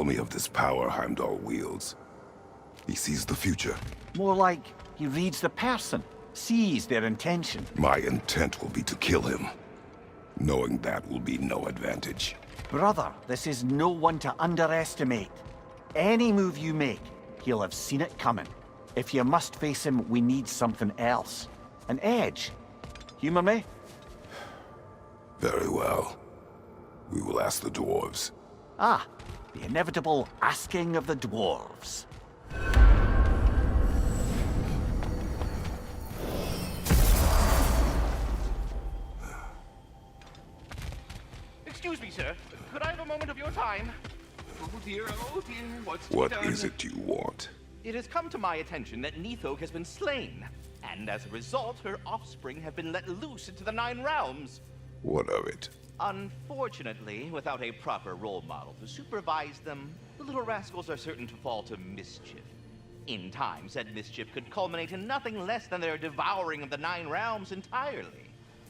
tell me of this power Heimdall wields. He sees the future. More like he reads the person, sees their intention. My intent will be to kill him. Knowing that will be no advantage. Brother, this is no one to underestimate. Any move you make, he'll have seen it coming. If you must face him, we need something else. An edge. Humor me? Very well. We will ask the dwarves. Ah, the inevitable asking of the dwarves. Excuse me, sir. Could I have a moment of your time? Oh dear, what's What done? is it you want? It has come to my attention that Nithok has been slain, and as a result, her offspring have been let loose into the Nine Realms. What of it? Unfortunately, without a proper role model to supervise them, the little rascals are certain to fall to mischief. In time, said mischief could culminate in nothing less than their devouring of the Nine Realms entirely.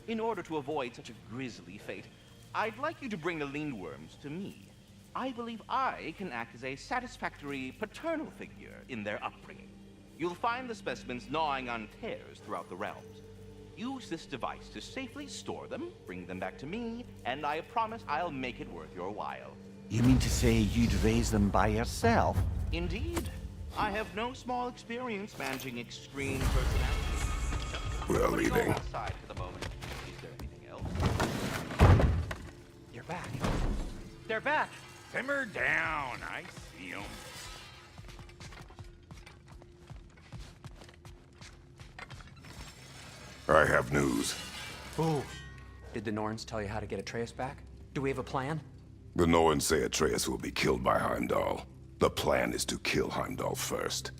In order to avoid such a grisly fate, I'd like you to bring the Lindworms to me. I believe I can act as a satisfactory paternal figure in their upbringing. You'll find the specimens gnawing on tears throughout the realms. Use this device to safely store them, bring them back to me, and I promise I'll make it worth your while. You mean to say you'd raise them by yourself? Indeed. I have no small experience managing extreme personalities. We are Putting all leaving. aside for the moment. Is there anything else? You're back. They're back. Simmer down. I see 'em. I have news. Ooh. Did the Norns tell you how to get Atreus back? Do we have a plan? The Norns say Atreus will be killed by Heimdall. The plan is to kill Heimdall first.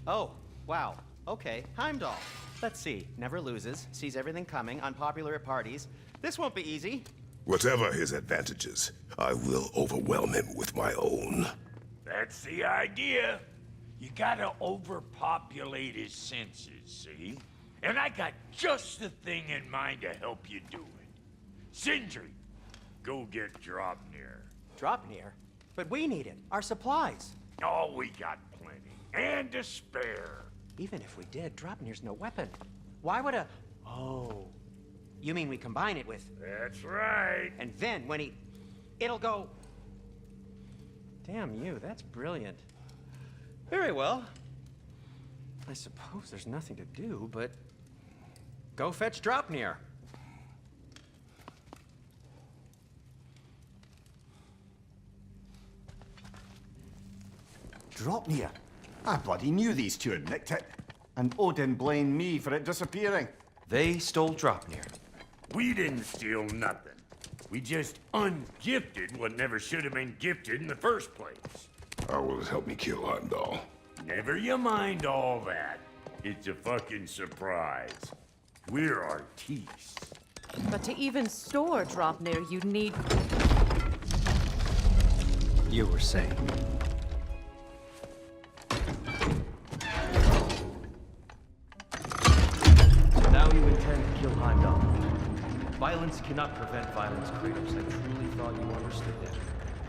Oh, wow. Okay, Heimdall. Let's see. Never loses, sees everything coming, unpopular at parties. This won't be easy. Whatever his advantages, I will overwhelm him with my own. That's the idea. You gotta overpopulate his senses, see? And I got just the thing in mind to help you do it. Sindri, go get Draupnir. Draupnir? But we need it. Our supplies. Oh, we got plenty. And to spare. Even if we did, Draupnir's no weapon. Why would a... Oh. You mean we combine it with... That's right. And then when he... It'll go... Damn you, that's brilliant. Very well. I suppose there's nothing to do, but... Go fetch Draupnir. Draupnir? I bloody knew these two had nicked it. And Odin blamed me for it disappearing. They stole Draupnir. We didn't steal nothing. We just ungifted what never should have been gifted in the first place. How will it help me kill Heimdall? Never you mind all that. It's a fucking surprise. We're artistes. But to even store Draupnir, you'd need... You were saying. So now you intend to kill Heimdall. Violence cannot prevent violence, Kratos. I truly thought you understood that.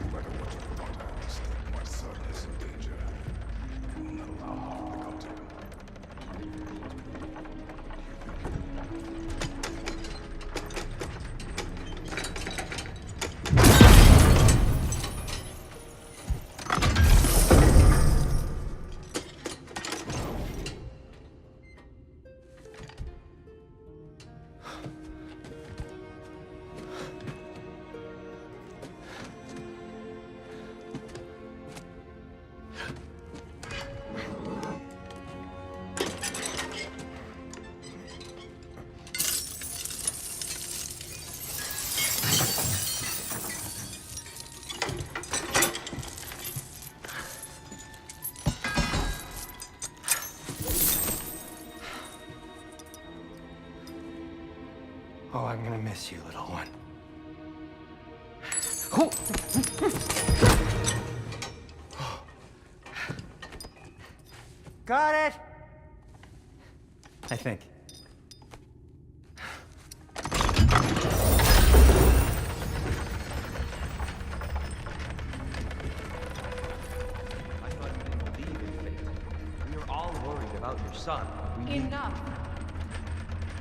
No matter what you want to understand, my son is in danger. I will not allow him to become to him. Oh, I'm gonna miss you, little one. Got it! I think. about your son. We need... Enough!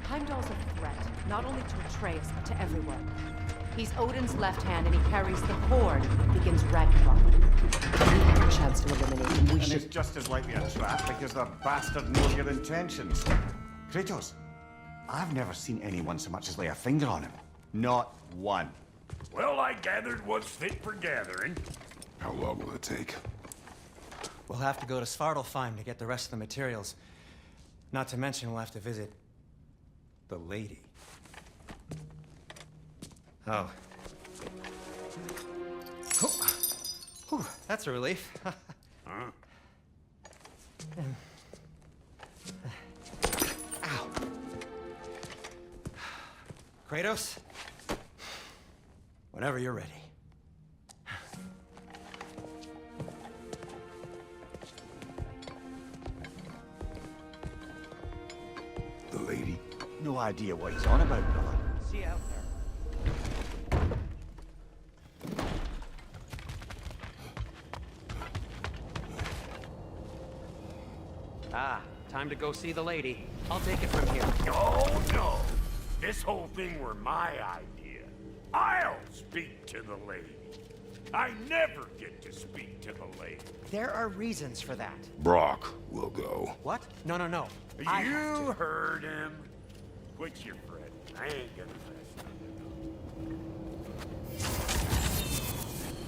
Heimdall's a threat, not only to Atreus, but to everyone. He's Odin's left hand, and he carries the Horde that begins Ragnarok. We have a chance to eliminate him. We And should... it's just as likely a trap because the bastard knows your intentions. Kratos, I've never seen anyone so much as lay a finger on him. Not one. Well, I gathered what's fit for gathering. How long will it take? We'll have to go to Svartalfheim to get the rest of the materials. Not to mention we'll have to visit... the lady. Oh. Whew, that's a relief. Huh? Ow. Kratos? Whenever you're ready. The lady? No idea what he's on about, brother. See you out there. Ah, time to go see the lady. I'll take it from here. Oh, no. This whole thing were my idea. I'll speak to the lady. I never get to speak to the lady. There are reasons for that. Brok will go. What? No. You heard him. Quit your fretting. I ain't gonna mess.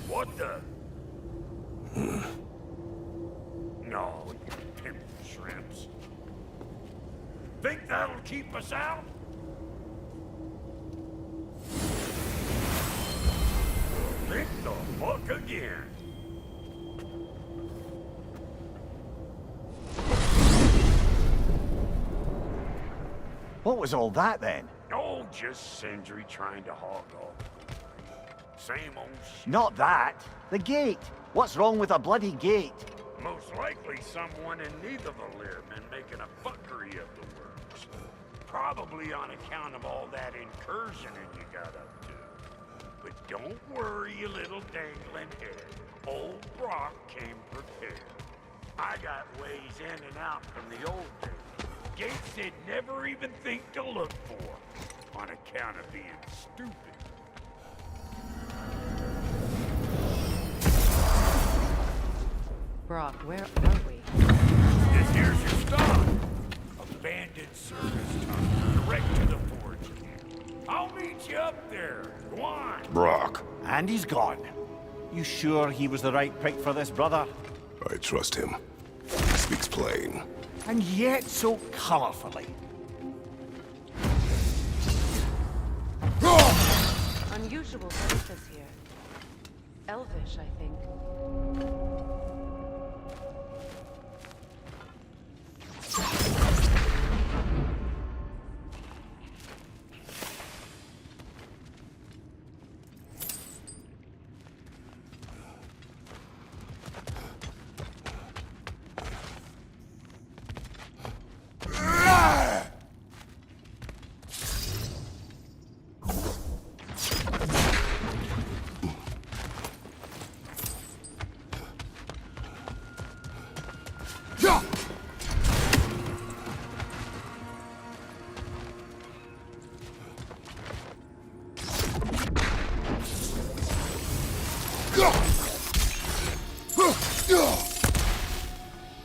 What the? No, you pimp shrimps. Think that'll keep us out? Think the fuck again. What was all that then? Oh, just Sindri trying to hog off. Same old shit. Not that. The gate. What's wrong with a bloody gate? Most likely someone in need of a limb and making a fuckery of the works. Probably on account of all that incursioning you got up to. But don't worry, you little dangling head. Old Brok came prepared. I got ways in and out from the old days. Gates they'd never even think to look for, on account of being stupid. Brok, where are we? This here's your stop. Abandoned service tunnel, direct to the forge. I'll meet you up there. Go on. Brok. And he's gone. You sure he was the right pick for this, brother? I trust him. He speaks plain. And yet so colorfully. Unusual faces here. Elvish, I think.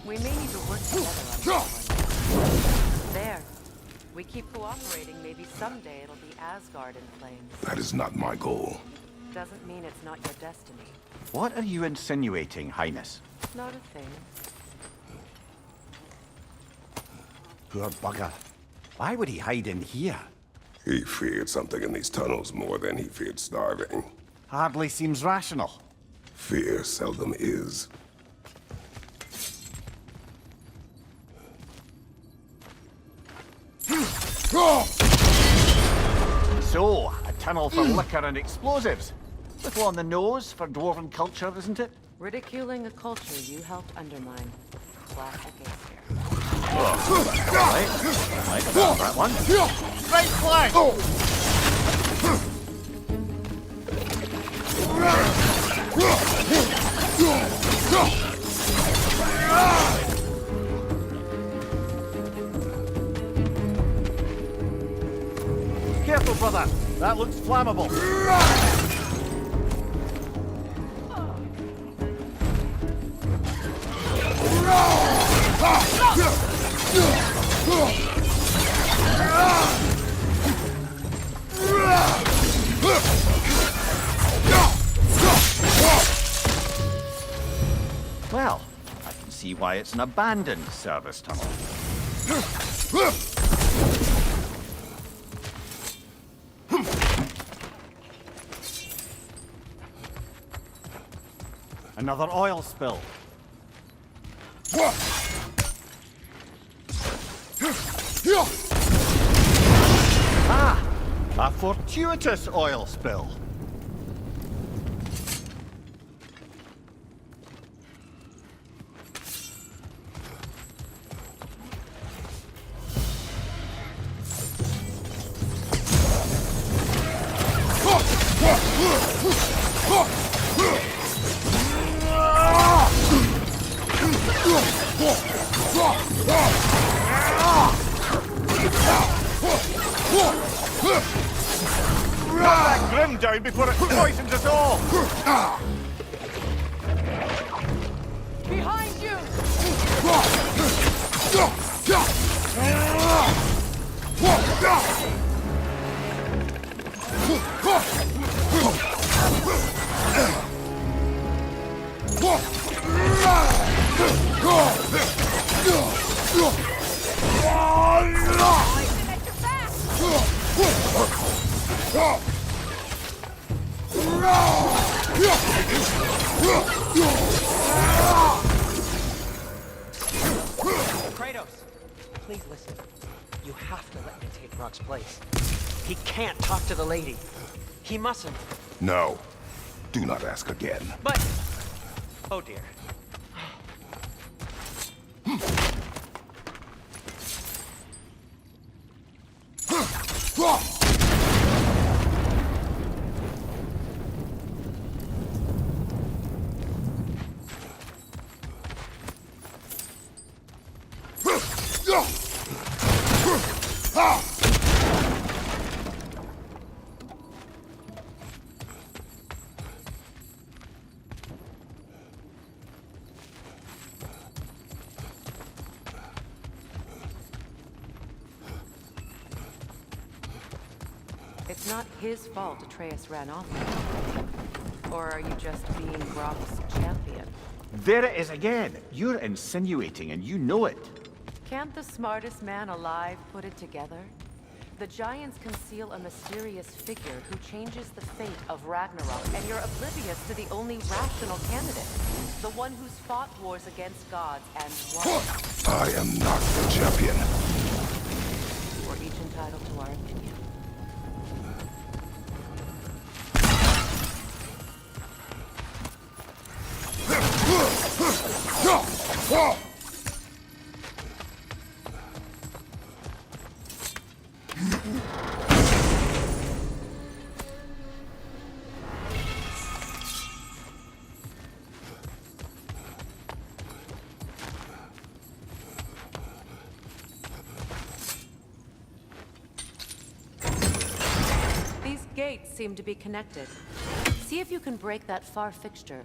We may need to work together on this one. There. We keep cooperating, maybe someday it'll be Asgard in flames. That is not my goal. Doesn't mean it's not your destiny. What are you insinuating, Highness? Not a thing. Poor bugger. Why would he hide in here? He feared something in these tunnels more than he feared starving. Hardly seems rational. Fear seldom is. So, a tunnel for liquor and explosives. Little on the nose for dwarven culture, isn't it? Ridiculing a culture you helped undermine. Classic Acer. Right, that one. Right flag! brother. That looks flammable. Well, I can see why it's an abandoned service tunnel. Another oil spill. Ah! A fortuitous oil spill. Grim down before it poisons us all! Behind you! Kratos, please listen. You have to let me take Brok's place. He can't talk to the lady. He mustn't. No. Do not ask again. But... oh dear. It's not his fault Atreus ran off. Or are you just being Brok's champion? There it is again. You're insinuating and you know it. Can't the smartest man alive put it together? The giants conceal a mysterious figure who changes the fate of Ragnarok, and you're oblivious to the only rational candidate. The one who's fought wars against gods and won. I am not the champion. We're each entitled to our opinion. These gates seem to be connected. See if you can break that far fixture.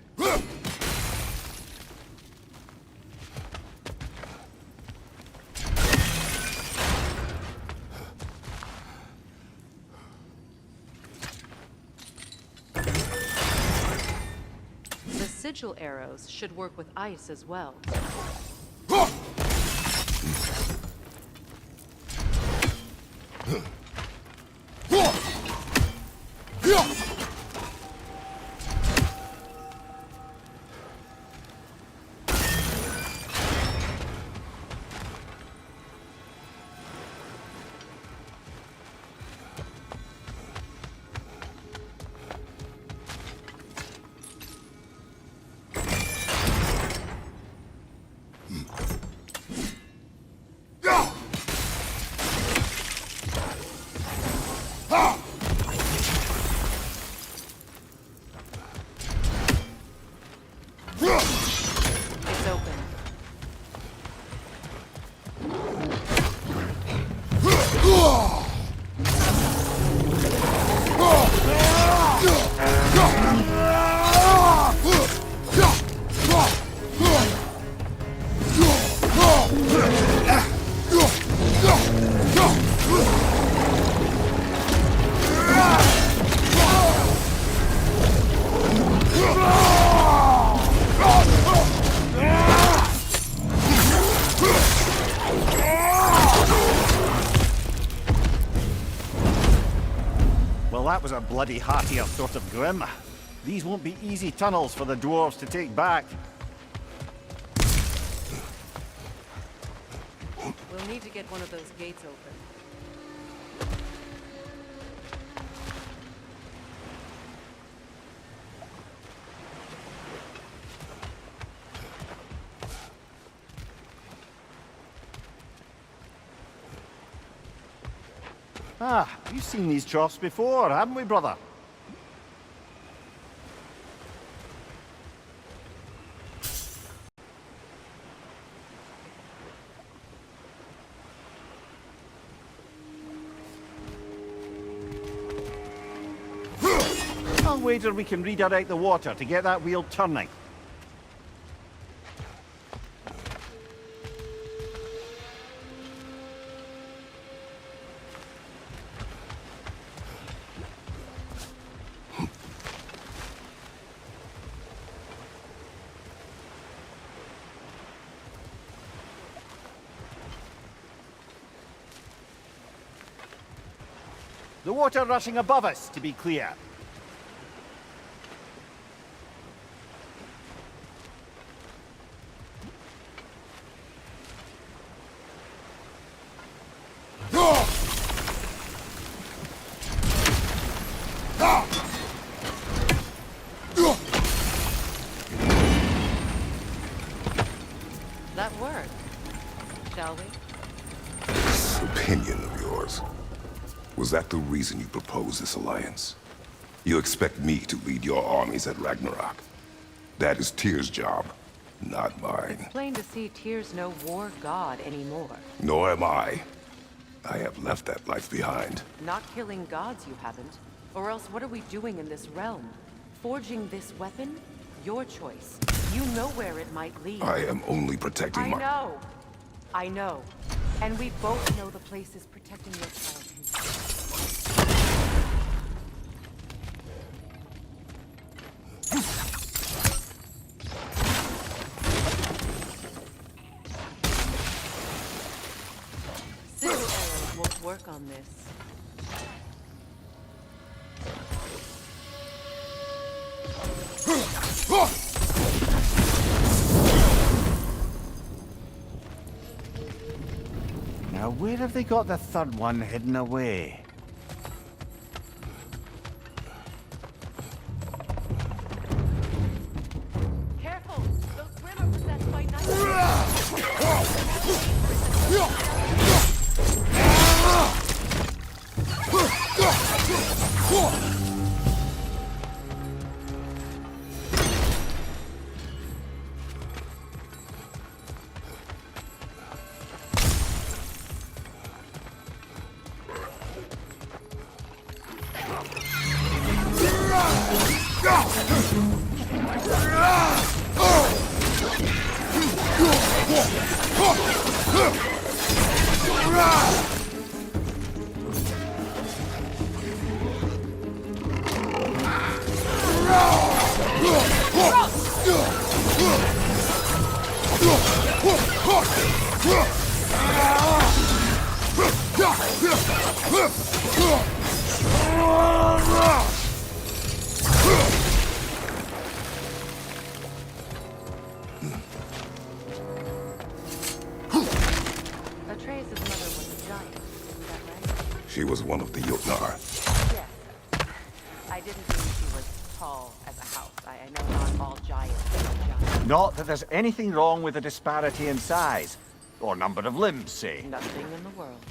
The sigil arrows should work with ice as well. are bloody hearty sort of grim. These won't be easy tunnels for the dwarves to take back. We'll need to get one of those gates open. Ah, we've seen these troughs before, haven't we, brother? I'll wager we can redirect the water to get that wheel turning. The water rushing above us, to be clear. That worked, shall we? This opinion of yours, was that the reason you proposed this alliance? You expect me to lead your armies at Ragnarok. That is Tyr's job, not mine. Plain to see Tyr's no war god anymore. Nor am I. I have left that life behind. Not killing gods, you haven't. Or else what are we doing in this realm? Forging this weapon? Your choice. You know where it might lead. I am only protecting my... I know. And we both know the place is protecting your child. Single arrows won't work on this. Now, where have they got the third one hidden away? Careful! Those swim are possessed by nightmares. Atreus' mother was a giant, isn't that right? She was one of the Jotnar. Yes. I didn't think she was tall as a house. I know not all giants are giants. Not that there's anything wrong with the disparity in size, or number of limbs, say. Nothing in the world.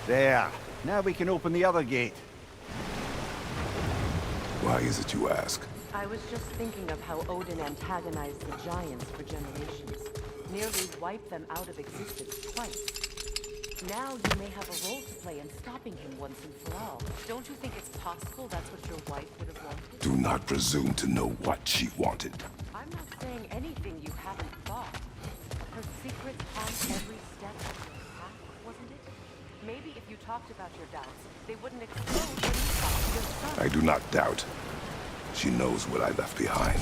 There. Now we can open the other gate. Why is it you ask? I was just thinking of how Odin antagonized the giants for generations. Nearly wiped them out of existence twice. Now you may have a role to play in stopping him once and for all. Don't you think it's possible that's what your wife would have wanted? Do not presume to know what she wanted. I'm not saying anything you haven't thought. Her secrets haunt every step of your path, wasn't it? Maybe if you talked about your doubts, they wouldn't explode when you found your son. I do not doubt. She knows what I left behind.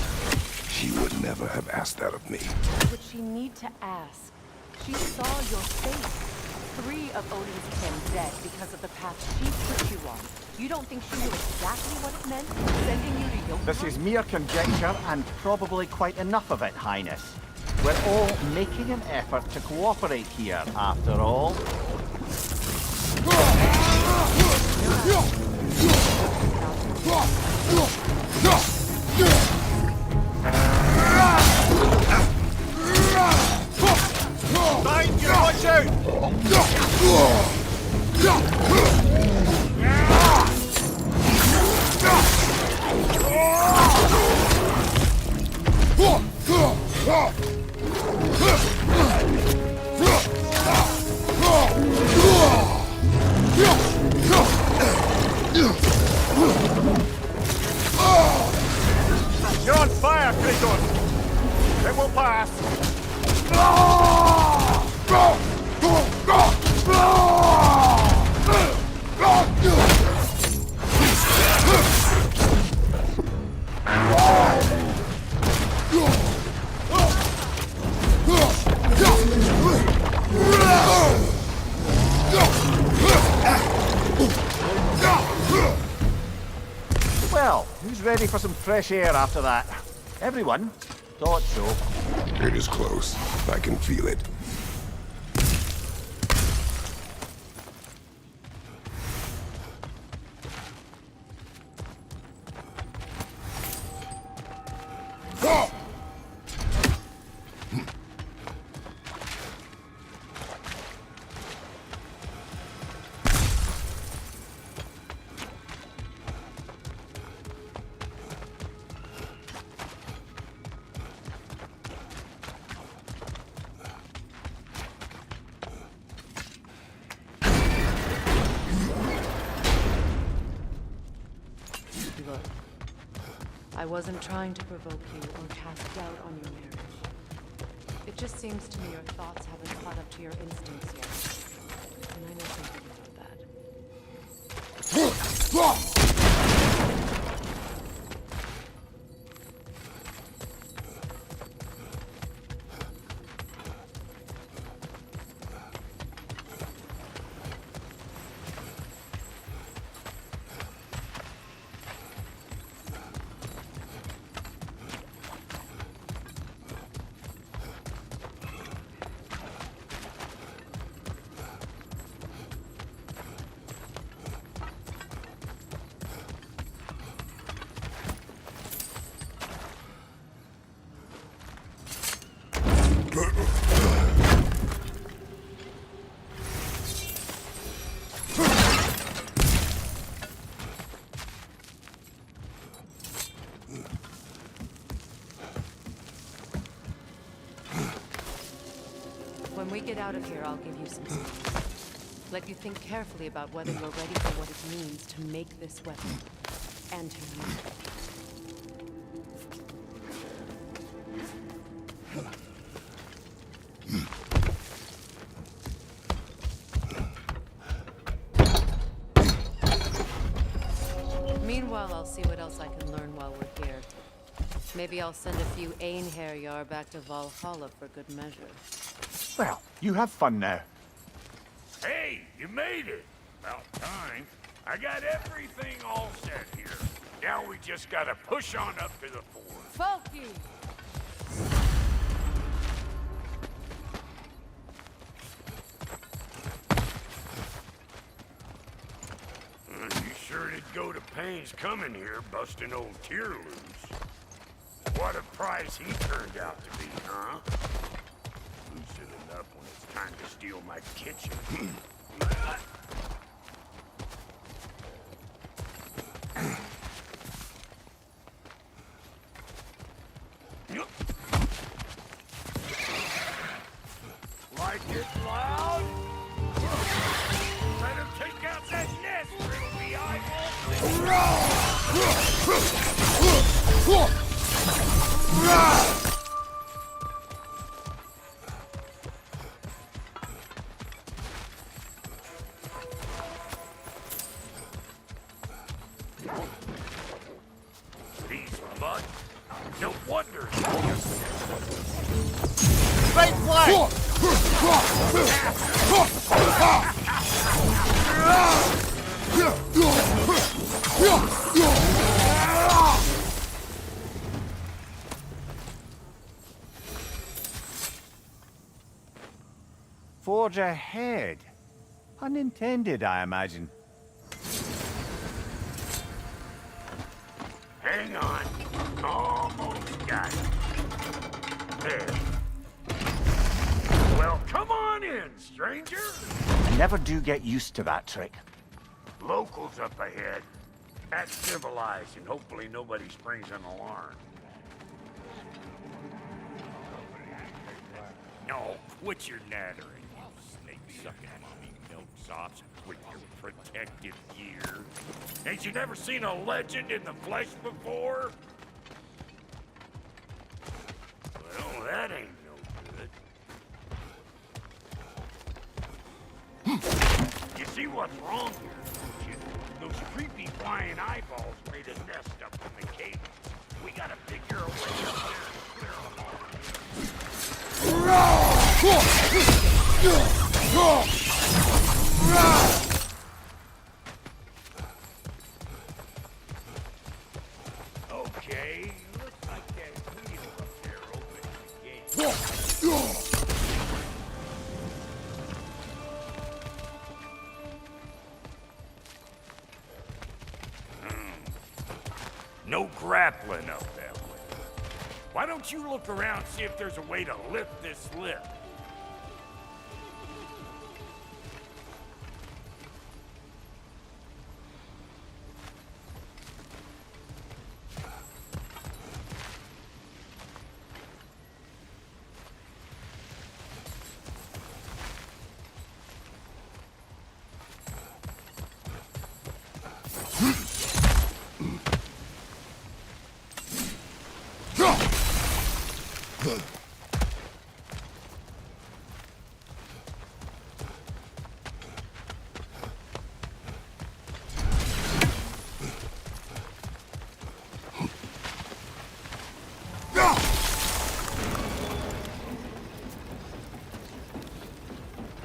She would never have asked that of me. Would she need to ask? She saw your face. 3 of Odin's kin dead because of the path she put you on. You don't think she knew exactly what it meant, sending you to Jotunheim? This is mere conjecture, and probably quite enough of it, Highness. We're all making an effort to cooperate here, after all. Behind you, watch out! You're on fire, Kratos! It will pass! Well, who's ready for some fresh air after that? Everyone? Thought so. It is close. I can feel it. Look, I wasn't trying to provoke you or cast doubt on your marriage. It just seems to me your thoughts haven't caught up to your instincts yet. And I know something about that. When we get out of here, I'll give you some space. Let you think carefully about whether you're ready for what it means to make this weapon. And to use it. Meanwhile, I'll see what else I can learn while we're here. Maybe I'll send a few Einherjar back to Valhalla for good measure. Well, you have fun now. Hey, you made it. About time. I got everything all set here. Now we just gotta push on up to the fort. Folky! You sure did go to pains coming here, busting old Tyr loose. What a prize he turned out to be, huh? Lucid enough when it's time to steal my kitchen. like it loud? Let him take out that nest, or it'll be these mud. No wonder. Right flank! Forge ahead. Unintended, I imagine. Hang on. Almost got it. There. Well, come on in, stranger. I never do get used to that trick. Locals up ahead. Act civilized, and hopefully nobody springs an alarm. No, quit your nattering, you snake-sucking mommy milksops with your protective gear. Ain't you never seen a legend in the flesh before? Well, that ain't no good. You see what's wrong here, don't you? Those creepy flying eyeballs made a nest up in the cave. We gotta figure a way up there and clear them all. Okay, looks like that wheel up there opens the gate. No grappling up that way. Why don't you look around, see if there's a way to lift this lift?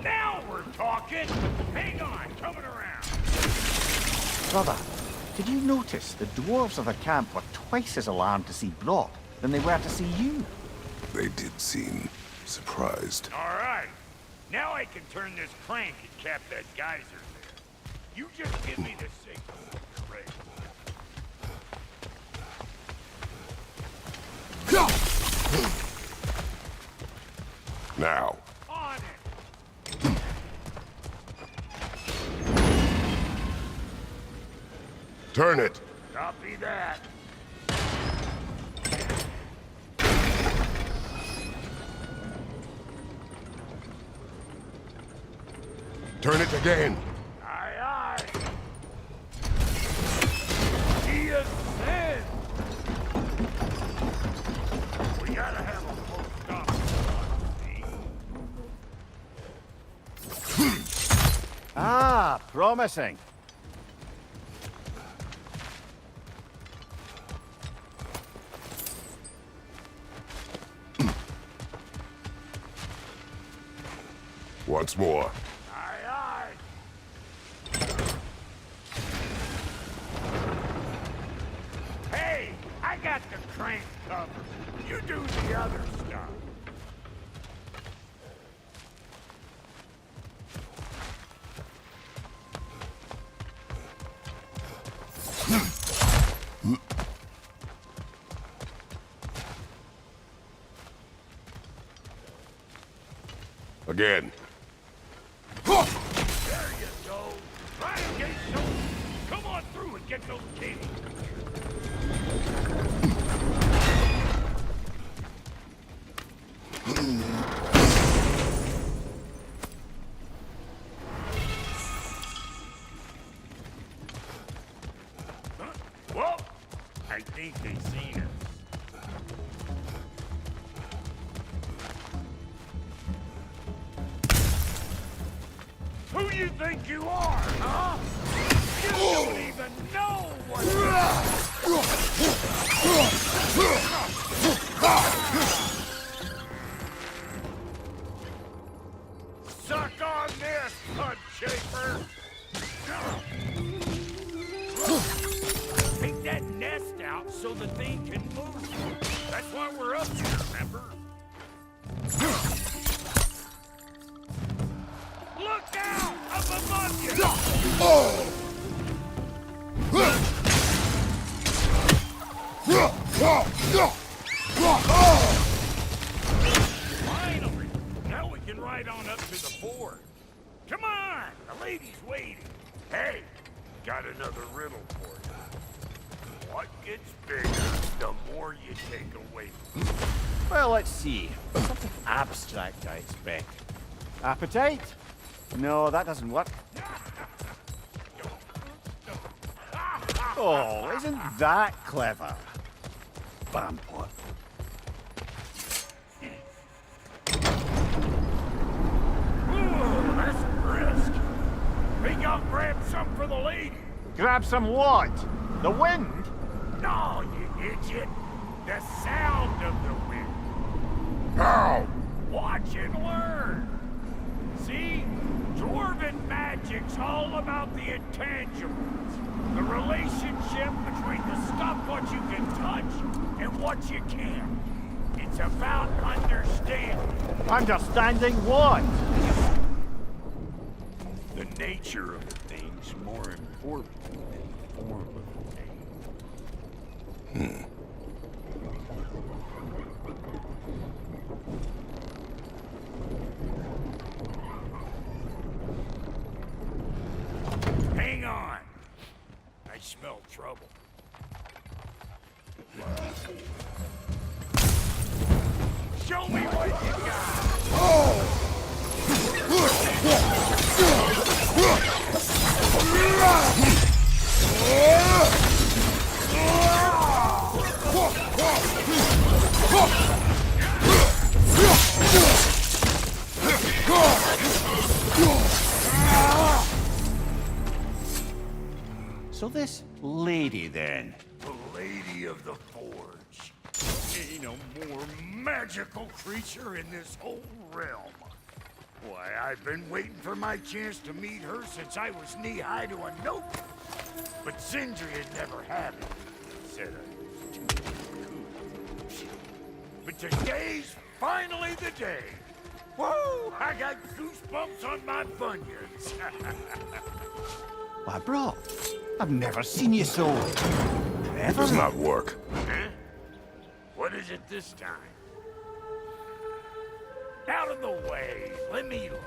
Now we're talking! Hang on, coming around! Brother, did you notice the dwarves of the camp were twice as alarmed to see Brok than they were to see you? They did seem surprised. All right. Now I can turn this crank and cap that geyser there. You just give me the signal when you're ready. Now, On it! turn it. Copy that. Turn it again. Aye, aye. He ascends. We gotta have a full stop. Ah, promising. Once more. Aye, aye. Hey, I got the crank covered. You do the other stuff. Again. There you go. Try and get some. Come on through and get those keys. think they seen us. Who you think you are, huh? You don't even know what Suck on this, butt shaper! Take that nest out so the thing can move. That's why we're up here, remember? Look out! Up above you! Finally! Now we can ride on up to the fort. Come on! The lady's waiting. Hey, got another riddle for you. What gets bigger, the more you take away from it? Well, let's see. Something abstract, I expect. Appetite? No, that doesn't work. Oh, isn't that clever? Vampire. Ooh, that's brisk. Think I'll grab some for the lady? Grab some what? The wind? No, you idiot. The sound of the wind. How? Watch and learn. See? Dwarven magic's all about the intangibles. The relationship between the stuff what you can touch and what you can't. It's about understanding. Understanding what? The nature of the thing's more important than the form of the thing. Hang on. I smell trouble. Show me what you got. So this lady, then? The Lady of the Forge. Ain't no more magical creature in this whole realm. Why, I've been waiting for my chance to meet her since I was knee-high to a note. But Sindri had never had it. He said I was too cool. But today's finally the day. Whoa! I got goosebumps on my bunions. Why, Brok, I've never seen you so... It does not work. Huh? What is it this time? Out of the way. Let me look.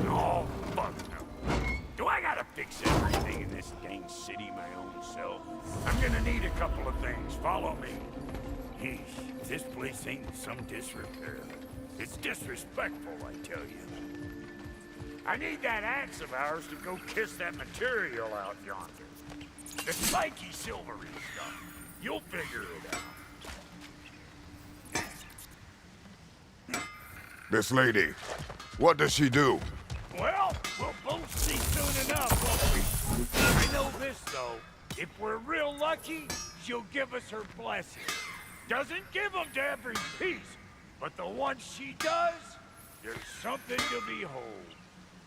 Oh, fuck no. Do I gotta fix everything in this dang city my own self? I'm gonna need a couple of things. Follow me. Yeesh, this place ain't in some disrepair. It's disrespectful, I tell you. I need that axe of ours to go kiss that material out yonder. The spiky silvery stuff. You'll figure it out. This lady, what does she do? Well, we'll both see soon enough, won't we? I know this, though. If we're real lucky, she'll give us her blessing. Doesn't give them to every piece, but the ones she does, there's something to behold.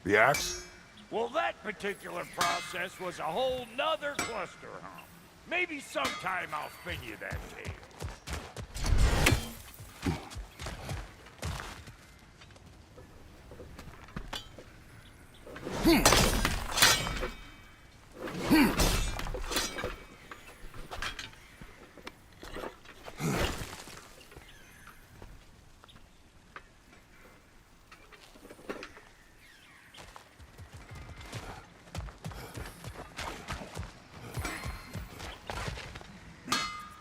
The axe? Well, that particular process was a whole nother cluster hump. Maybe sometime I'll spin you that tale.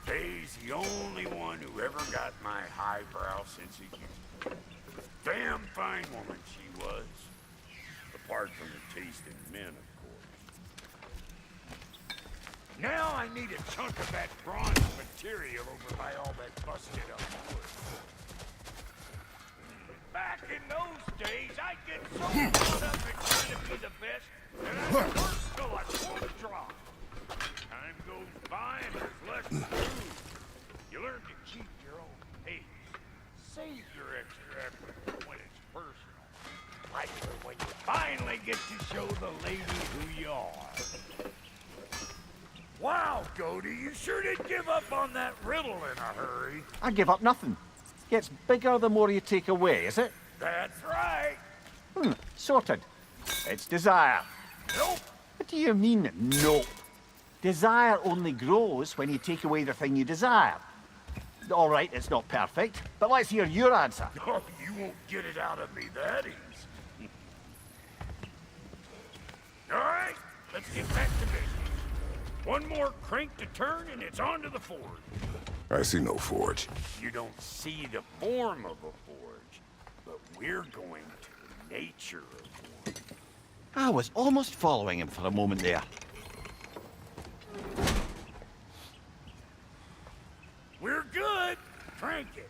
Faye's the only one who ever got my highbrow sense of humor. Damn fine woman she was. Apart from her taste in men, of course. Now I need a chunk of that bronze material over by all that busted up wood. Back in those days, I'd get so caught up in trying to be the best that I'd work till I won't drop. Time goes by and there's less to do. You learn to keep your own pace. Save your extra effort when it's personal. Like when you finally get to show the lady who you are. Wow, Cody, you sure did give up on that riddle in a hurry. I give up nothing. Gets bigger the more you take away, is it? That's right. Sorted. It's desire. Nope. What do you mean, nope? Desire only grows when you take away the thing you desire. All right, it's not perfect, but let's hear your answer. Oh, you won't get it out of me that easy. All right, let's get back to business. One more crank to turn and it's on to the forge. I see no forge. You don't see the form of a forge, but we're going to the nature of one. I was almost following him for a moment there. We're good. Crank it.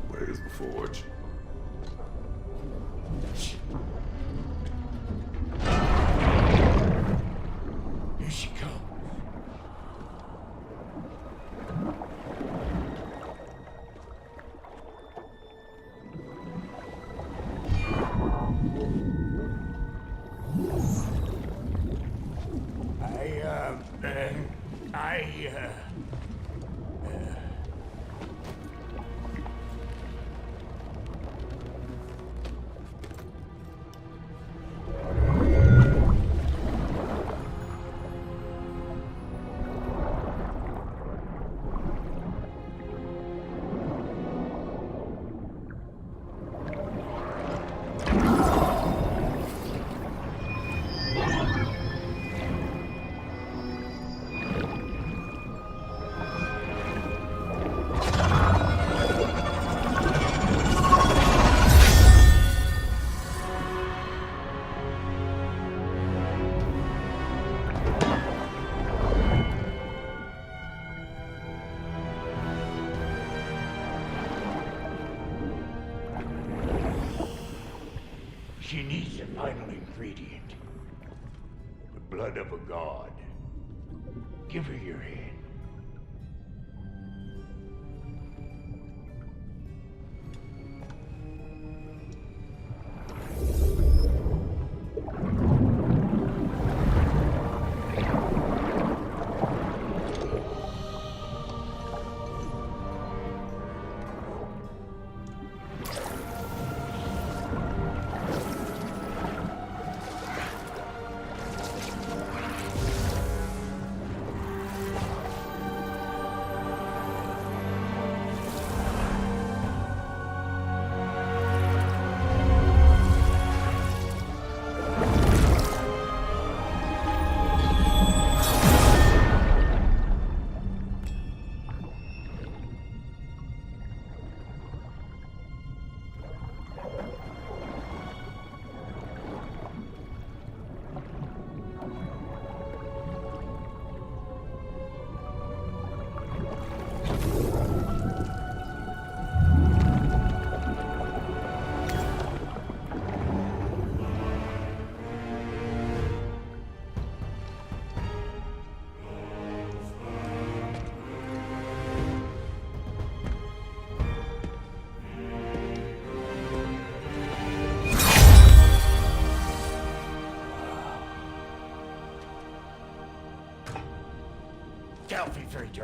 Where's the forge? Here she comes. She needs the final ingredient. The blood of a god. Give her your hand.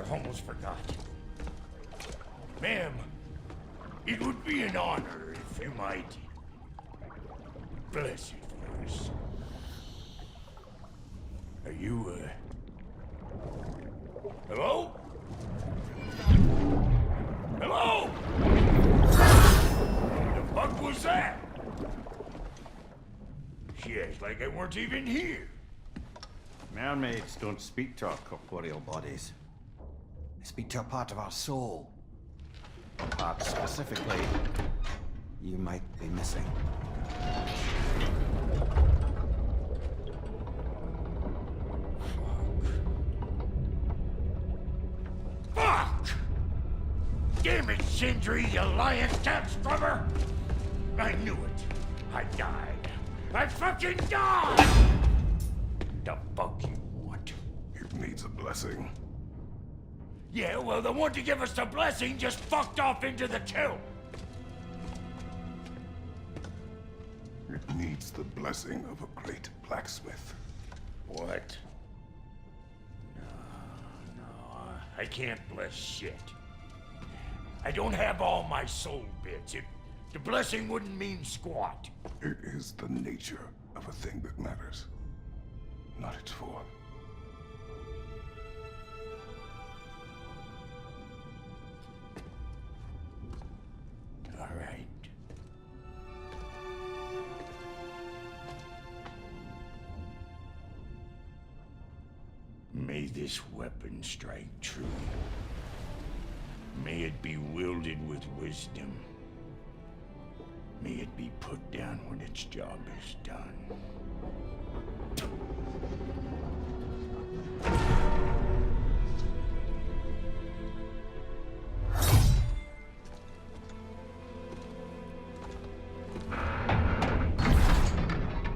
I almost forgot. Ma'am, it would be an honor if you might bless it for us. Are you, hello? Hello? The fuck was that? She acts like I weren't even here. Mermaids don't speak to our corporeal bodies. They speak to a part of our soul. A part specifically you might be missing. Fuck! Damn it, Sindri, you lying cat scrubber! I knew it. I died. I fucking died! The fuck you want? It needs a blessing. Yeah, well, the one to give us the blessing just fucked off into the tomb. It needs the blessing of a great blacksmith. What? No, I can't bless shit. I don't have all my soul bits. The blessing wouldn't mean squat. It is the nature of a thing that matters, not its form. All right. May this weapon strike true. May it be wielded with wisdom. May it be put down when its job is done.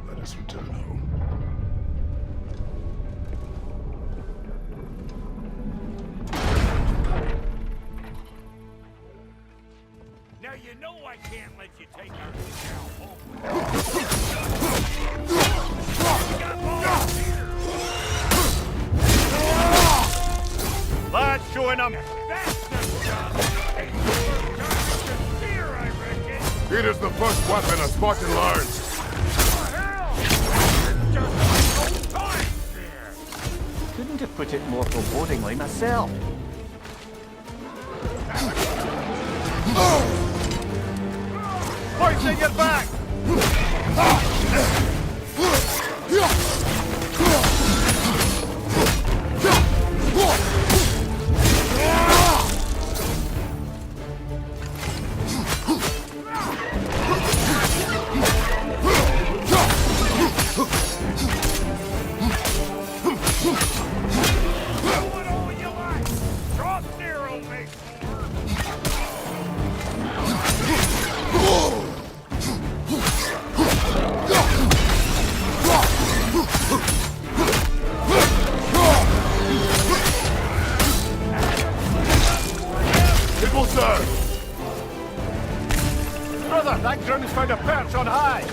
Let us return home. Now you know I can't let you take our cow home. Lads, showing them! That's the job. Hey, fear, I reckon. It is the first weapon a Spartan learns. Just no time there. Couldn't have put it more forebodingly myself. Pointing it back! Doing all you like. Draupnir will make It will serve. Brother, that ground has found a perch on high!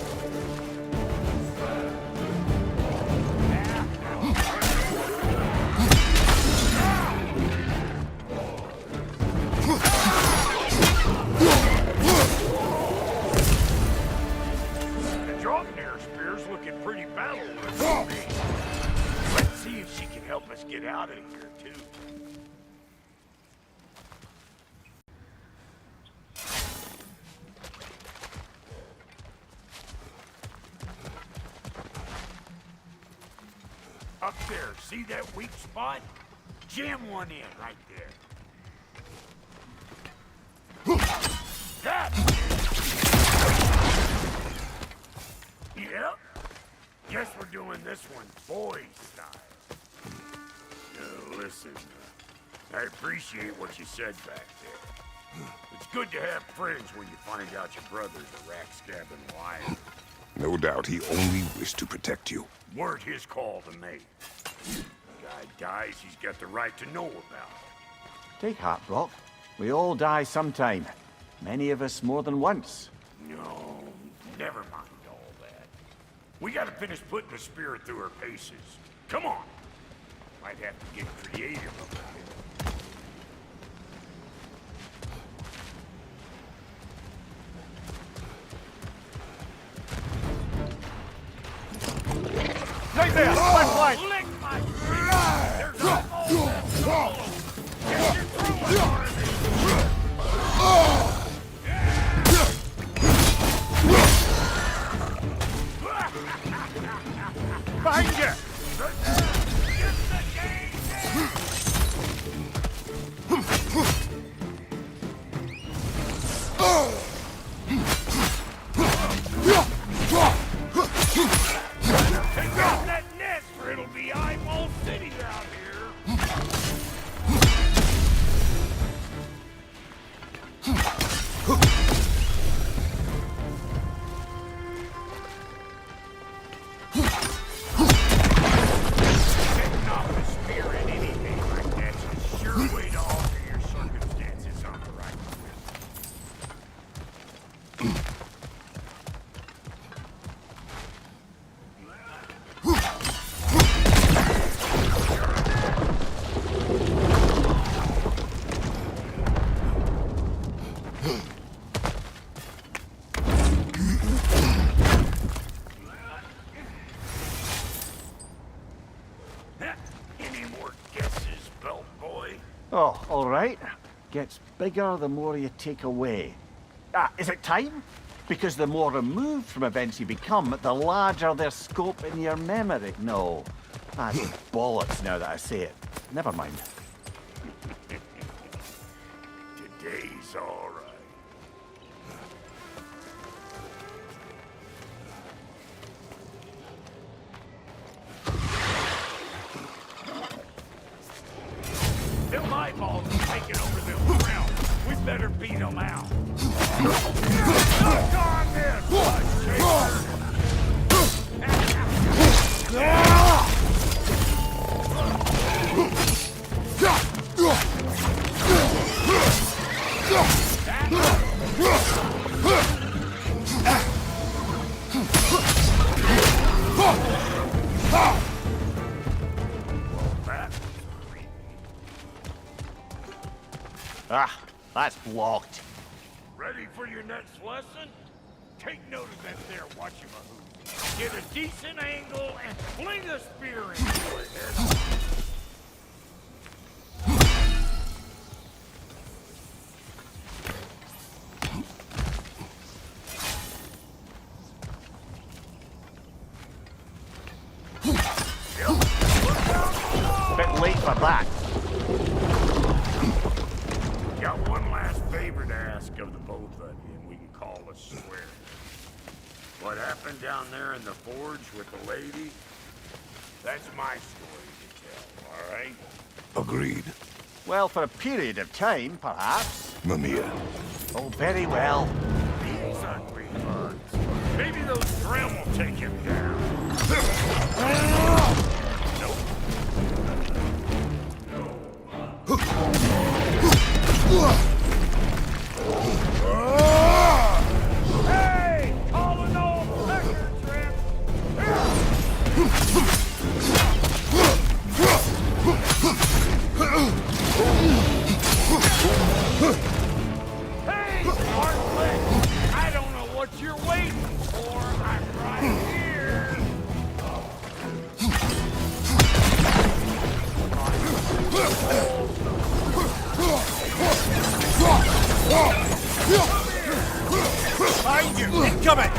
The Draupnir spear's looking pretty battle-ready to me. Let's see if she can help us get out of here, too. Up there, see that weak spot? Jam one in right there. That! Yep. Guess we're doing this one boy style. Listen, I appreciate what you said back there. It's good to have friends when you find out your brother's a rack-stabbing liar. No doubt he only wished to protect you. Weren't his call to make. Guy dies, he's got the right to know about it. Take heart, Brok. We all die sometime. Many of us more than once. No, never mind all that. We gotta finish putting the spirit through her paces. Come on. Might have to get creative a bit. Right there! Left line! Lick my finger! There's a hole that's full. Get your through it, Behind you! right. Gets bigger the more you take away. Is it time? Because the more removed from events you become, the larger their scope in your memory. No, that's bollocks now that I say it. Never mind. Today's all right. Them eyeballs are taking over the realm. We better beat them out. Look on this, blood chaser! That's blocked. Ready for your next lesson? Take note of that there whatchamahoo. Get a decent angle and fling a spear into it head on. Bit late for that. Got one last favor to ask of the both of you, and we can call it square. What happened down there in the forge with the lady? That's my story to tell, all right? Agreed. Well, for a period of time, perhaps. Mamiya. Oh, very well. These hungry bugs. Maybe those Drem will take him down. Nope. Hey! Calling all liquor trip! Hey, Bartlett! I don't know what you're waiting for. I'm right here. Behind you! Incoming!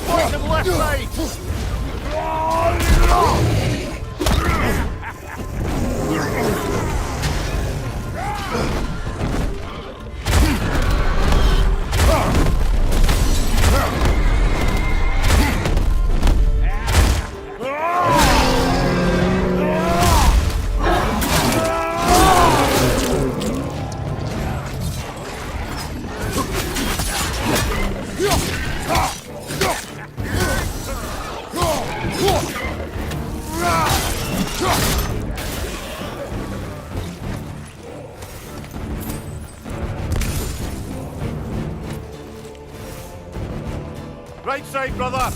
Watch him left side! Right side, brother!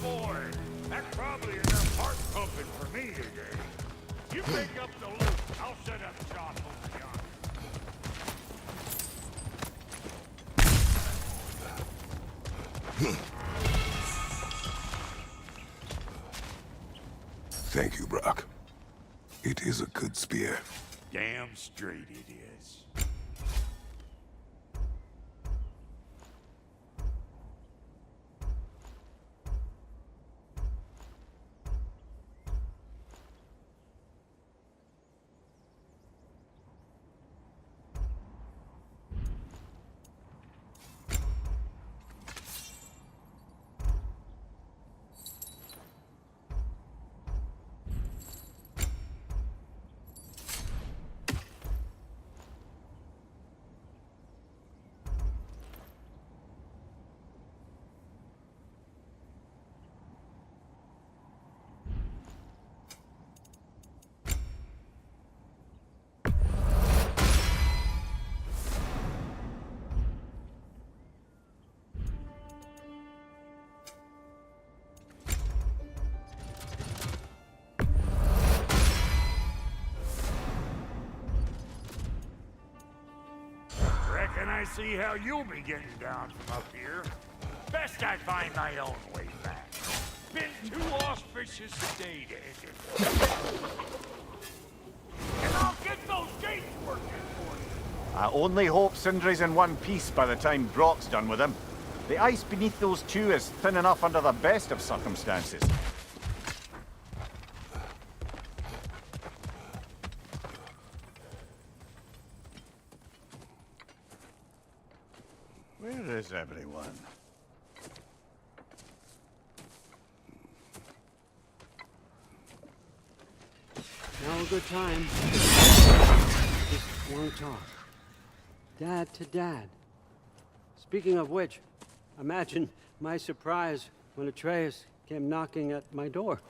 Boy, that's probably enough heart pumping for me today. You pick up the loot. I'll set up shop over yonder. Thank you, Brok. It is a good spear. Damn straight it is. reckon I see how you'll be getting down from up here. Best I find my own way back. Been too auspicious a day to end it. And I'll get those gates working for you. I only hope Sindri's in one piece by the time Brok's done with him. The ice beneath those two is thin enough under the best of circumstances. Where is everyone? Now a good time. Just one talk. Dad to dad. Speaking of which, imagine my surprise when Atreus came knocking at my door.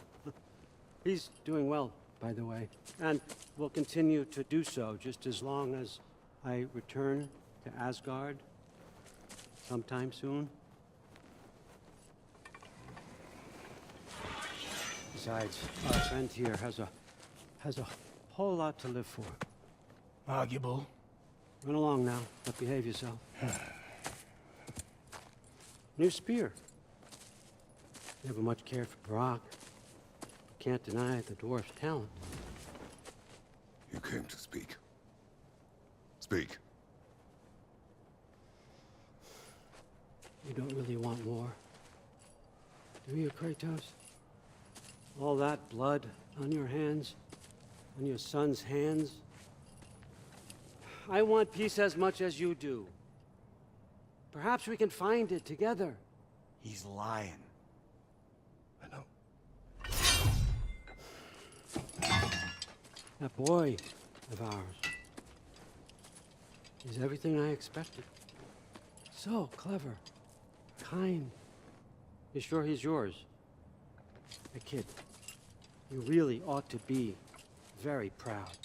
He's doing well, by the way, and will continue to do so just as long as I return to Asgard sometime soon. Besides, our friend here has a whole lot to live for. Arguable. Run along now, but behave yourself. New spear. Never much cared for Brok. Can't deny the dwarf's talent. You came to speak. Speak. You don't really want war, do you, Kratos? All that blood on your hands, on your son's hands. I want peace as much as you do. Perhaps we can find it together. He's lying. I know. That boy of ours is everything I expected. So clever, kind. You sure he's yours? A kid, you really ought to be very proud.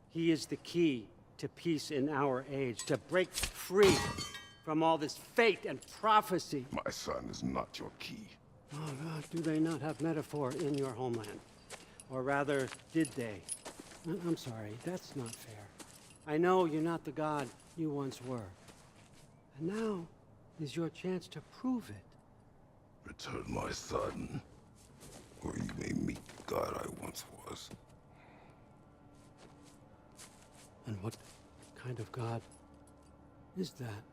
He is the key to peace in our age, to break free from all this fate and prophecy. My son is not your key. Oh, God, do they not have metaphor in your homeland? Or rather, did they? I'm sorry, that's not fair. I know you're not the god you once were. And now is your chance to prove it. Return my son, or you may meet the god I once was. And what kind of god is that,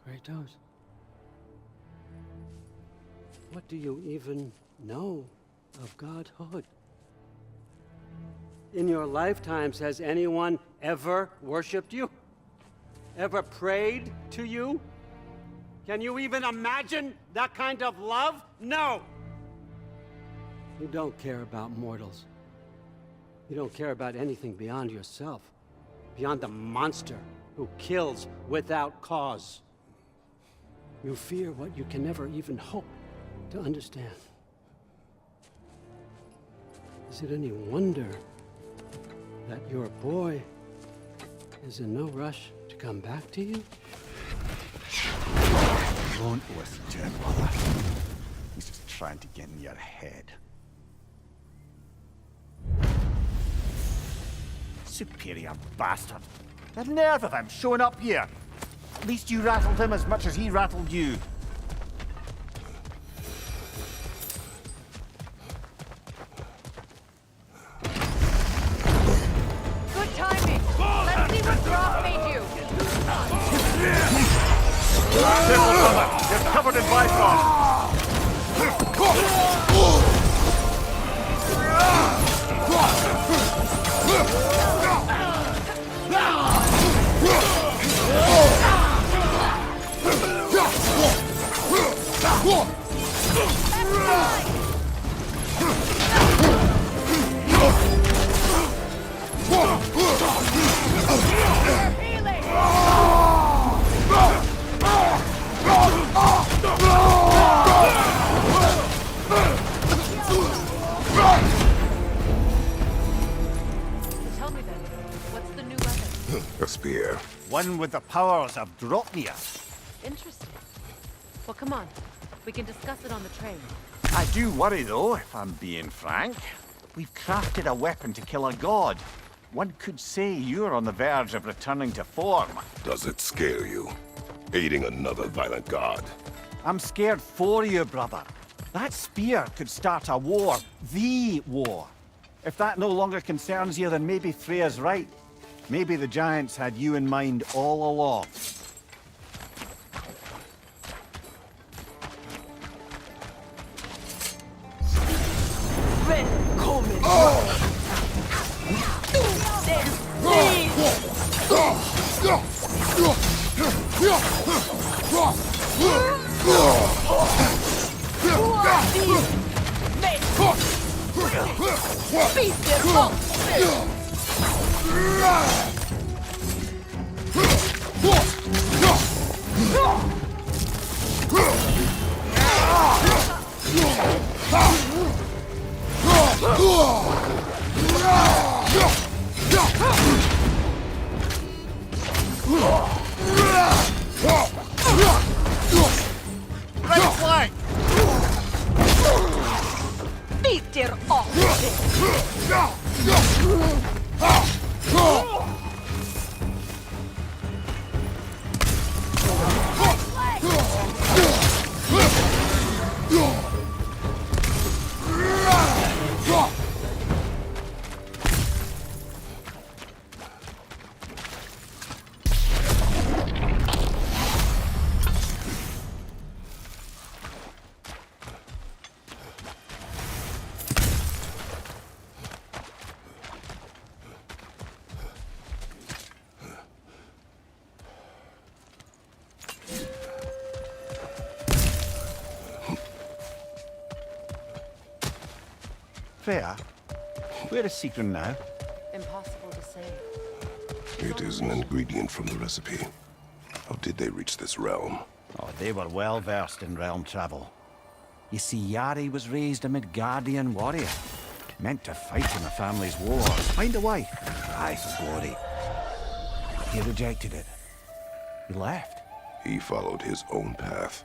Kratos? What do you even know of godhood? In your lifetimes, has anyone ever worshipped you? Ever prayed to you? Can you even imagine that kind of love? No! You don't care about mortals. You don't care about anything beyond yourself. Beyond the monster who kills without cause. You fear what you can never even hope to understand. Is it any wonder that your boy is in no rush to come back to you? Won't listen to him, brother. He's just trying to get in your head. Superior bastard. The nerve of him showing up here. At least you rattled him as much as he rattled you. Good timing. Let's see what Brok made you. Careful, brother. You're covered in Bifrost. Tell me then, what's the new weapon? A spear. One with the powers of Draupnir. Interesting. Well, come on. We can discuss it on the train. I do worry, though, if I'm being frank. We've crafted a weapon to kill a god. one could say you're on the verge of returning to form. Does it scare you? Aiding another violent god? I'm scared for you, brother. That spear could start a war. The war. If that no longer concerns you, then maybe Freya's right. Maybe the giants had you in mind all along. Freya, where is Sigrun now? Impossible to say. It is an ingredient from the recipe. How did they reach this realm? Oh, they were well versed in realm travel. You see, Yari was raised a Midgardian warrior. Meant to fight in the family's wars, find a wife, die for glory. He rejected it. He left. He followed his own path.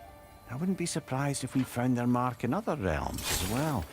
I wouldn't be surprised if we found their mark in other realms as well.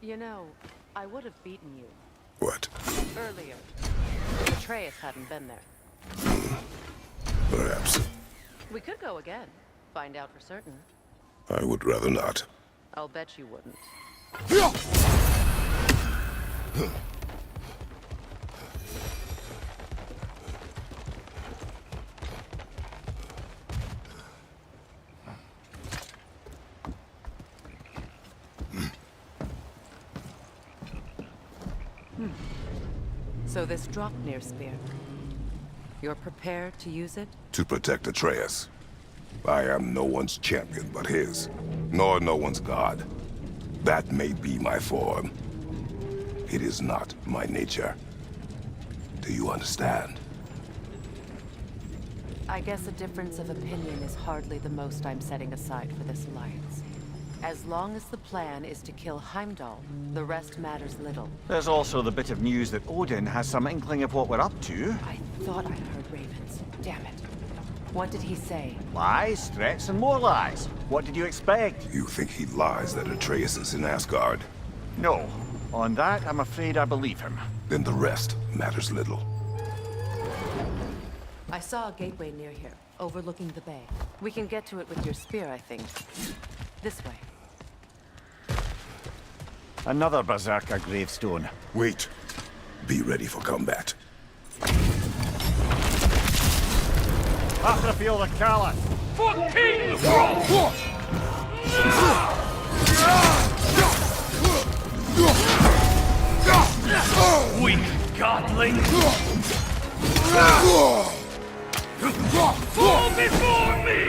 You know, I would have beaten you What? earlier. If Atreus hadn't been there. Perhaps. We could go again. Find out for certain. I would rather not. I'll bet you wouldn't. So this Draupnir spear, you're prepared to use it? To protect Atreus. I am no one's champion but his, nor no one's god. That may be my form. It is not my nature. Do you understand? I guess a difference of opinion is hardly the most I'm setting aside for this alliance. As long as the plan is to kill Heimdall, the rest matters little. There's also the bit of news that Odin has some inkling of what we're up to. I thought I heard ravens. Damn it. What did he say? Lies, threats, and more lies. What did you expect? You think he lies that Atreus is in Asgard? No. On that, I'm afraid I believe him. Then the rest matters little. I saw a gateway near here, overlooking the bay. We can get to it with your spear, I think. This way. Another berserker gravestone. Wait. Be ready for combat. After feel the callous. For King Brok! Weak godling! Fall before me!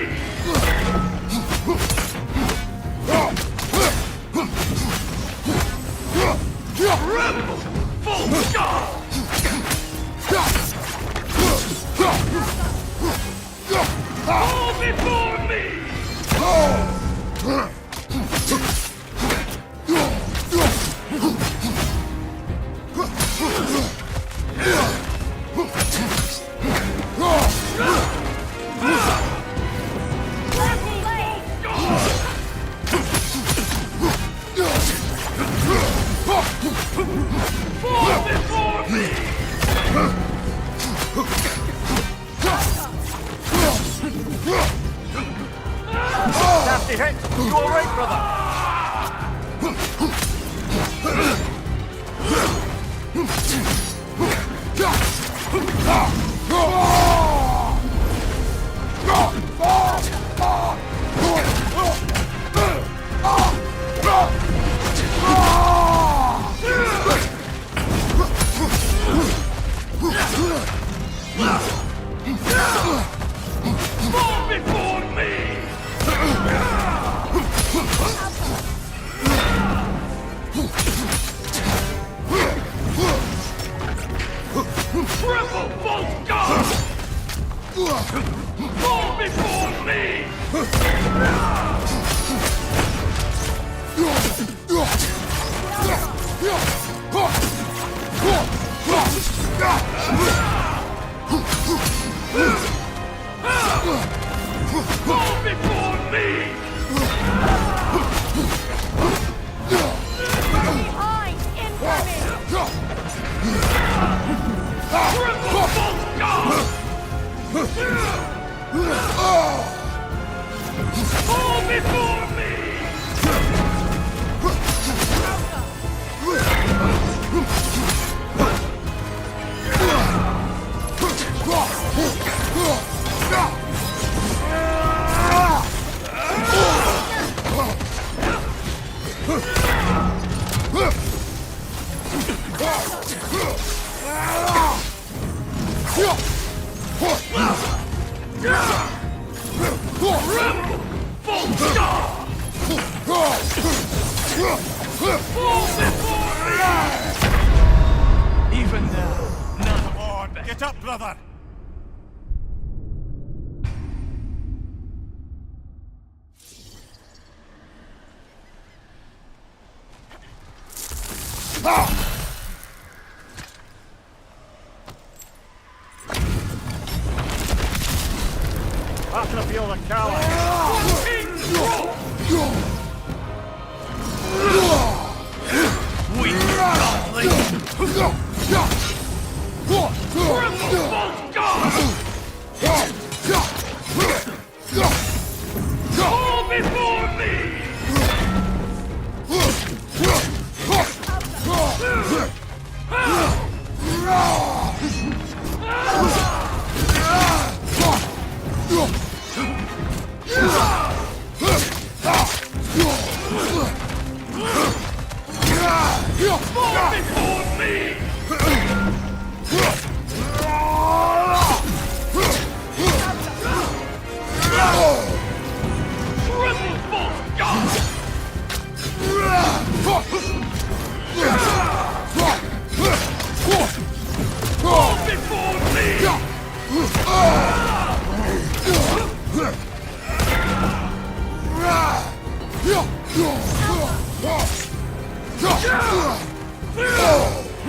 Rebel! Full god! Fall before me! Nasty hit! You alright, brother? Fall before me! Triple bolt god! Fall before me! Fall before me! Behind! Incoming! Triple bolt god! Fall before me! Even now, none are back. Get up, brother! After feel the callous. Weak godling! Triple bolt god! Fall before me! Fall before me! Triple bolt god! Fall before me!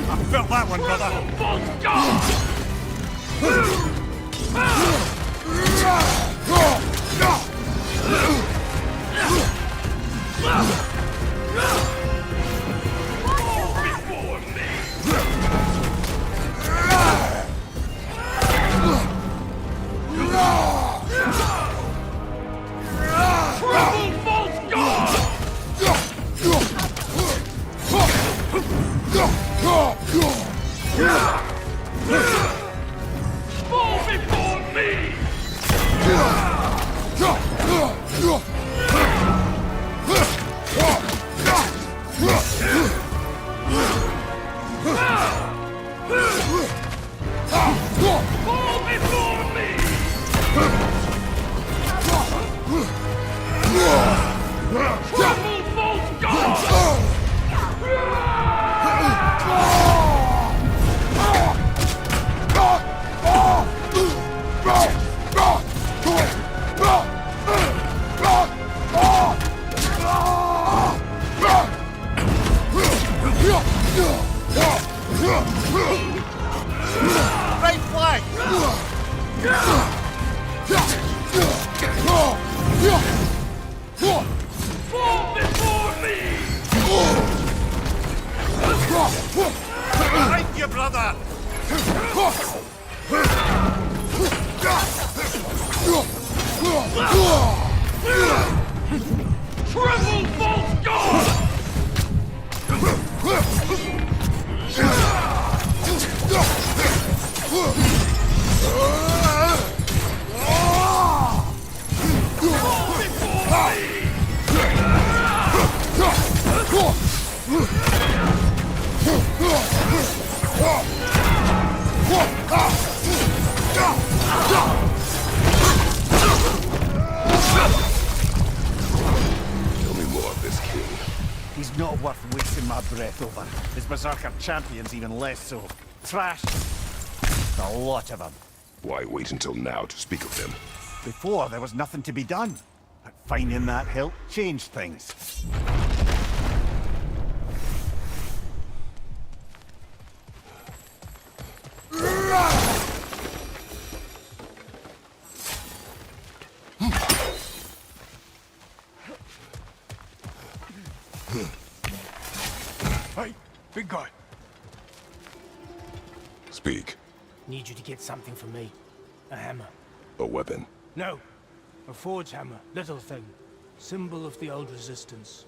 I felt that one, brother. Triple bolt god! Before me! Fall before me! Fall before me! Trouble false god! Right flank! Fall before me! Behind you, brother! Triple false god! Tell me more of this king. He's not worth wasting my breath over. His berserker champion's even less so. Trash. A lot of them. Why wait until now to speak of them? Before, there was nothing to be done. But finding that hilt changed things. Hey, big guy. Speak. Need you to get something for me. A hammer. A weapon. No. A forge hammer. Little thing. Symbol of the old resistance.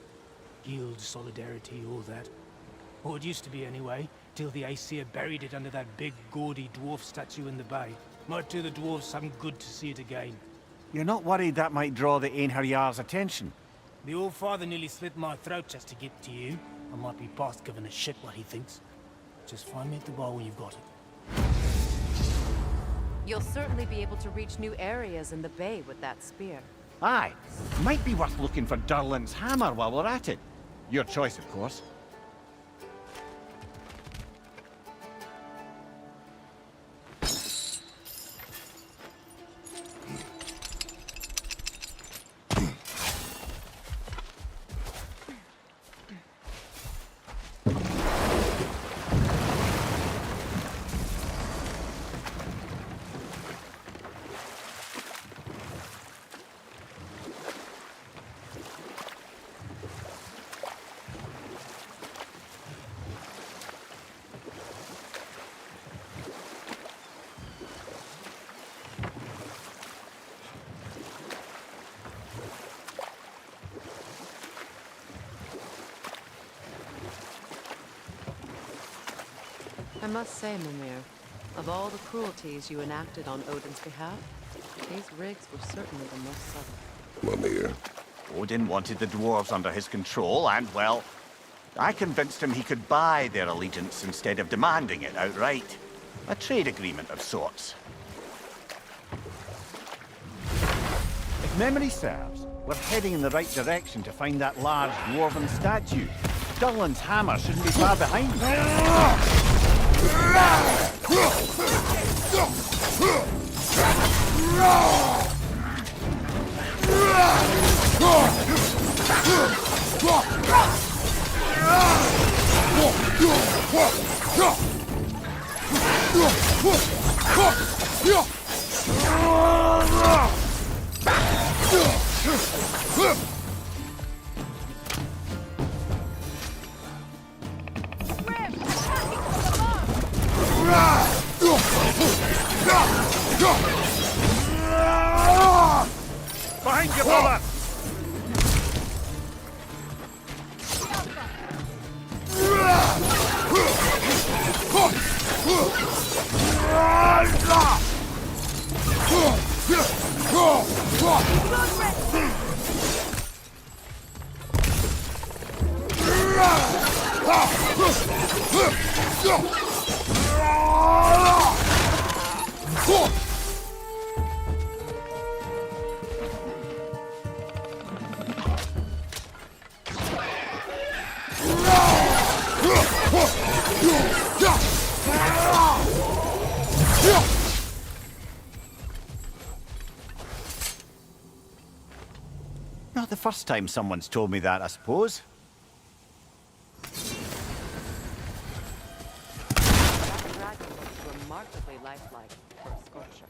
Guild, solidarity, all that. Or it used to be anyway, till the Aesir buried it under that big, gaudy dwarf statue in the bay. Might do the dwarves some good to see it again. You're not worried that might draw the Einherjar's attention? The old father nearly slit my throat just to get to you. I might be past giving a shit what he thinks. Just find me at the bar when you've got it. You'll certainly be able to reach new areas in the bay with that spear. Aye. Might be worth looking for Durlin's hammer while we're at it. Your choice, of course. I must say, Mimir, of all the cruelties you enacted on Odin's behalf, these rigs were certainly the most subtle. Mimir. Odin wanted the dwarves under his control, and, well, I convinced him he could buy their allegiance instead of demanding it outright. A trade agreement of sorts. If memory serves, we're heading in the right direction to find that large dwarven statue. Durlin's hammer shouldn't be far behind. Behind you, brother! Not the first time someone's told me that, I suppose. That dragon looks remarkably lifelike for a sculpture.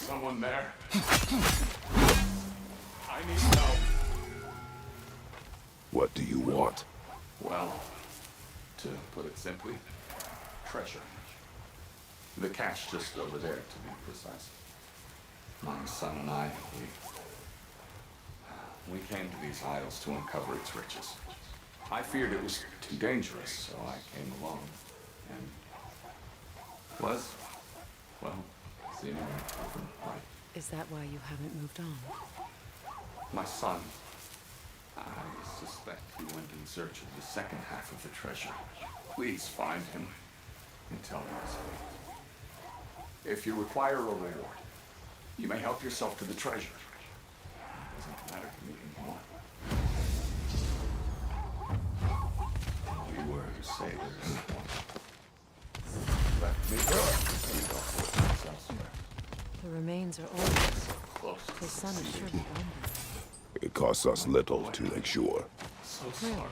Someone there? I need help. What do you want? Well, to put it simply, treasure. The cache just over there, to be precise. My son and I, we came to these isles to uncover its riches. I feared it was too dangerous, so I came along and was, well, seemingly proven right. Is that why you haven't moved on? My son, I suspect he went in search of the second half of the treasure. Please find him and tell him his fate. If you require a reward, you may help yourself to the treasure. It doesn't matter to me anymore. We were sailors. Left me elsewhere. The remains are Odin's. Close. His son is surely gone now. It costs us little to make sure. So sorry.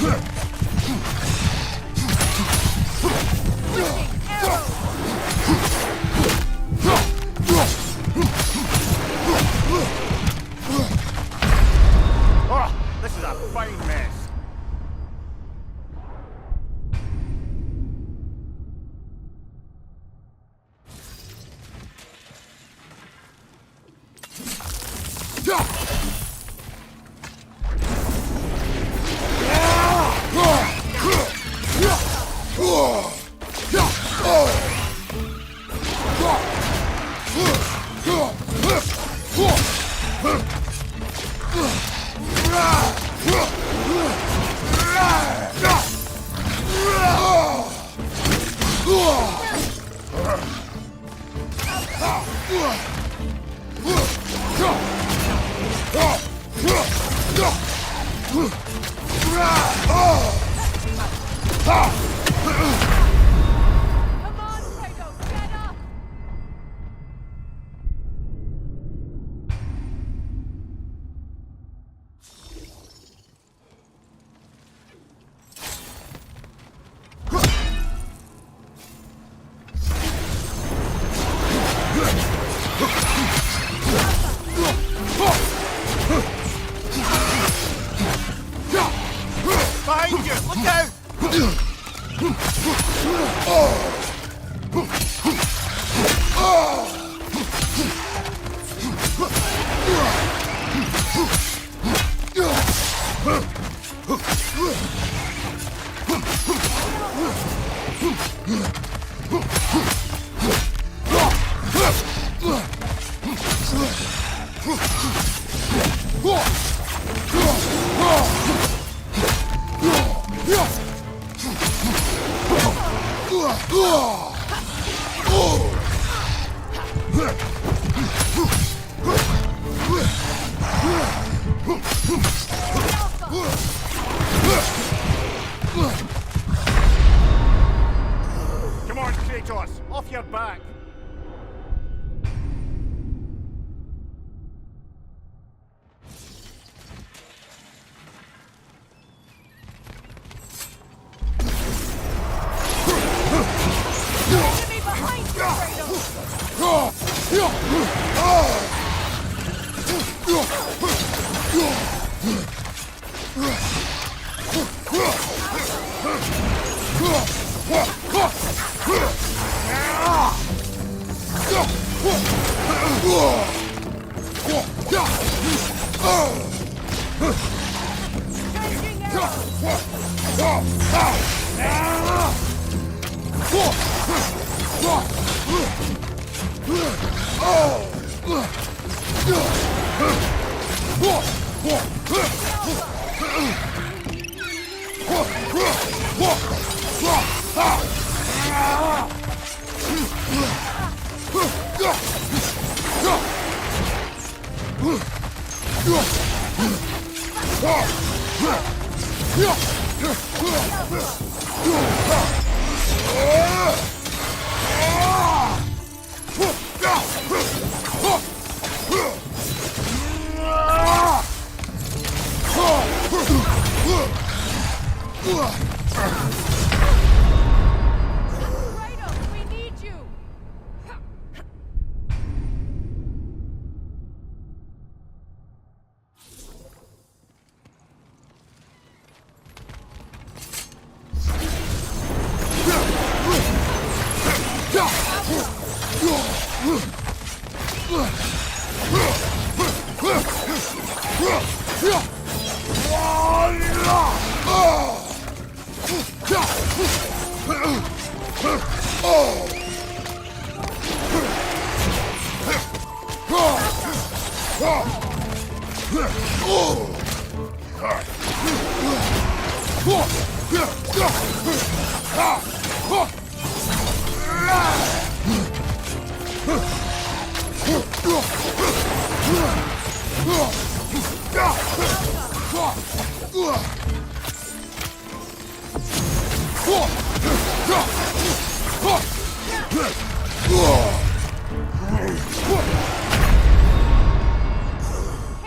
Oh, this is a fine mess. Come on, Kratos, get up! Behind you! Look out! Come on, Kratos! Off your back! Enemy behind you, Kratos! Changing Kratos, we need you!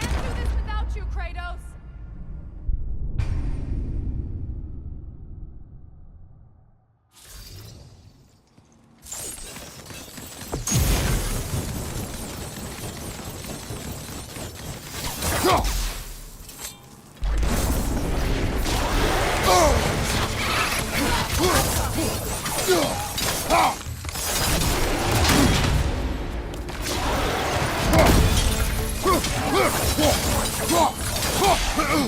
Can't do this without you, Kratos! Come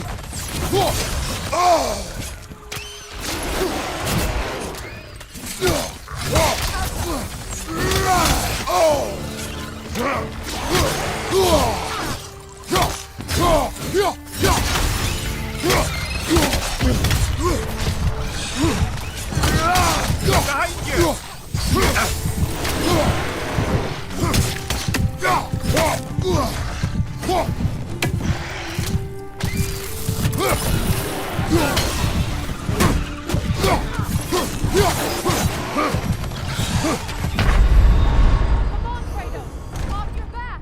on, Kratos! Off your back!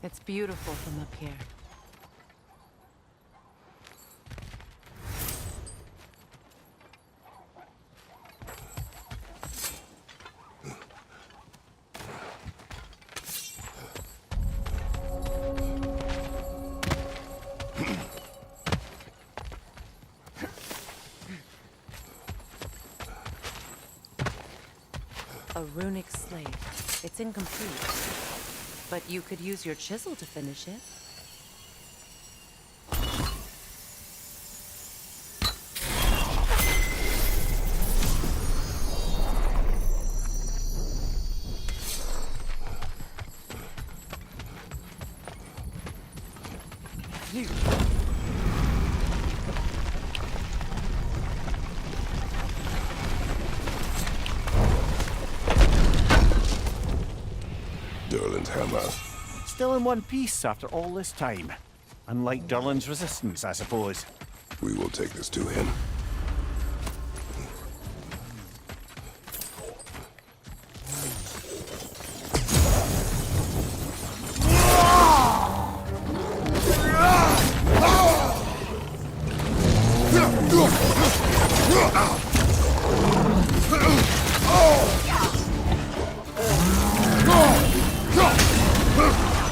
It's beautiful from up here. A runic slate. It's incomplete. But you could use your chisel to finish it. Durlin's hammer. Still in one piece after all this time. Unlike Durlin's resistance, I suppose. We will take this to him.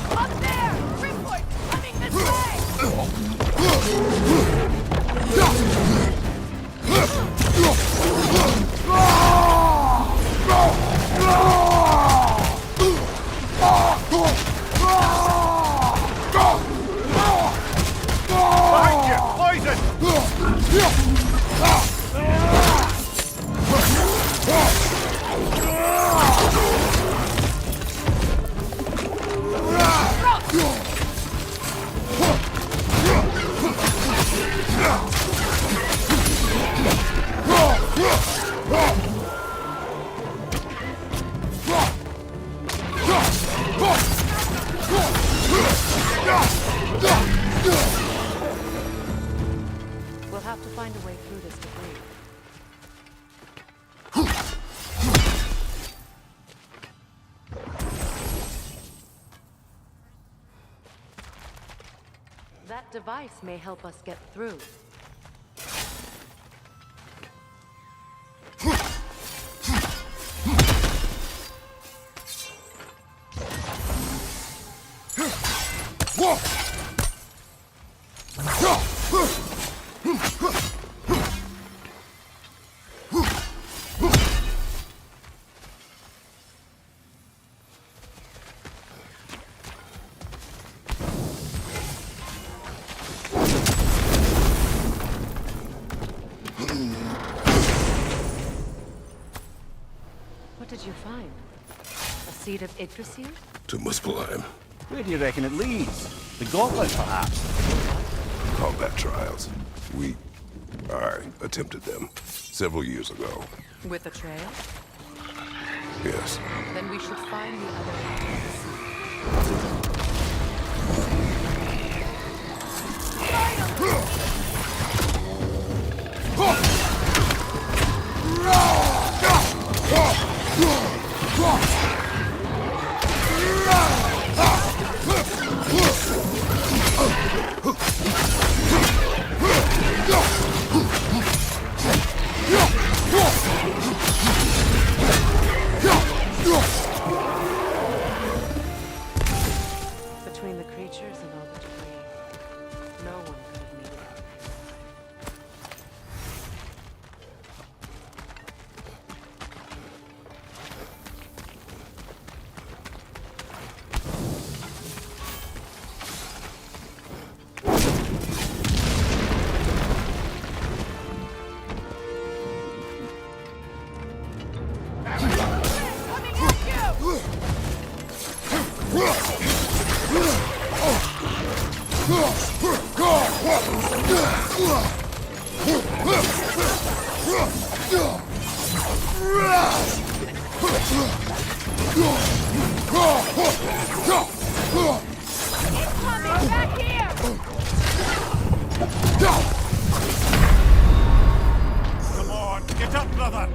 Up there! Ringpoint! Coming this Behind you! Poison! We'll have to find a way through this debris. That device may help us get through. What did you find? A seed of Yggdrasil? To Muspelheim. Where do you reckon it leads? The gauntlet, perhaps? Combat trials. I attempted them several years ago. With a trail? Yes. Then we should find the other end of the sea. Between the creatures and all the debris, no one could have made it. Come on, get up, brother!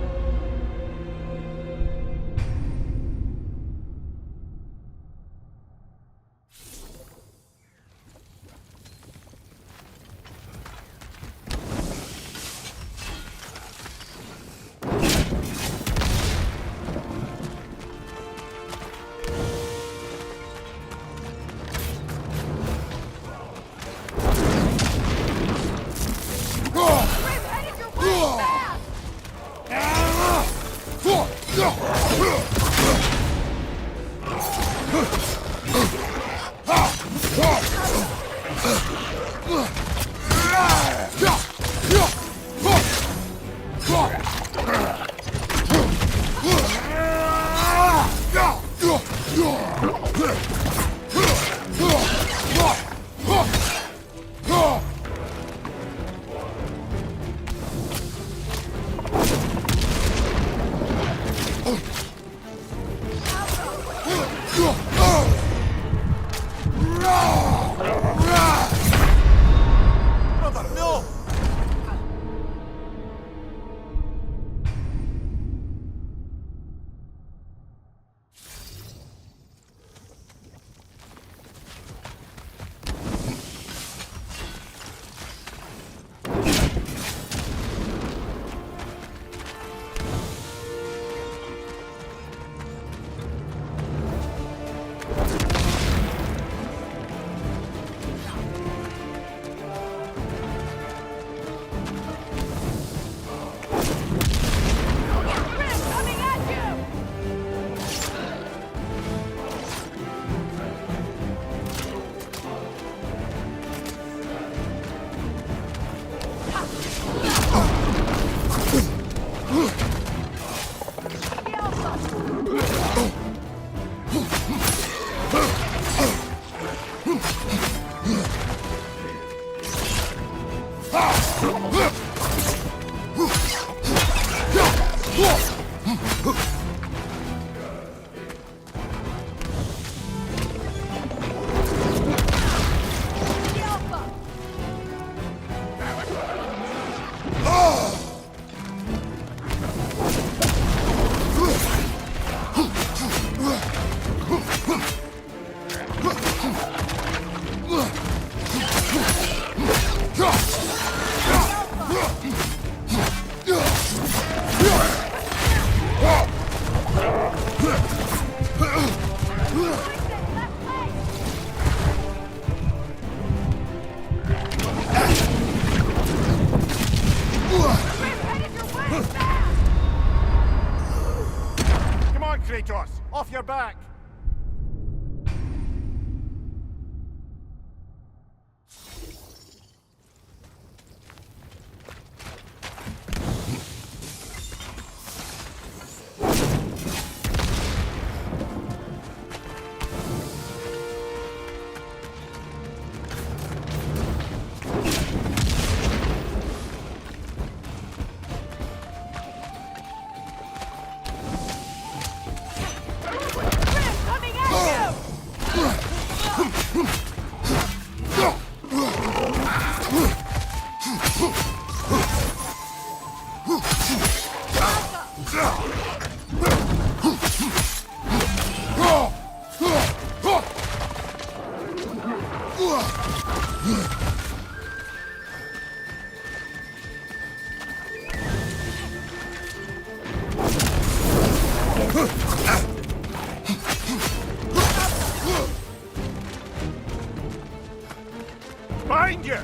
find you!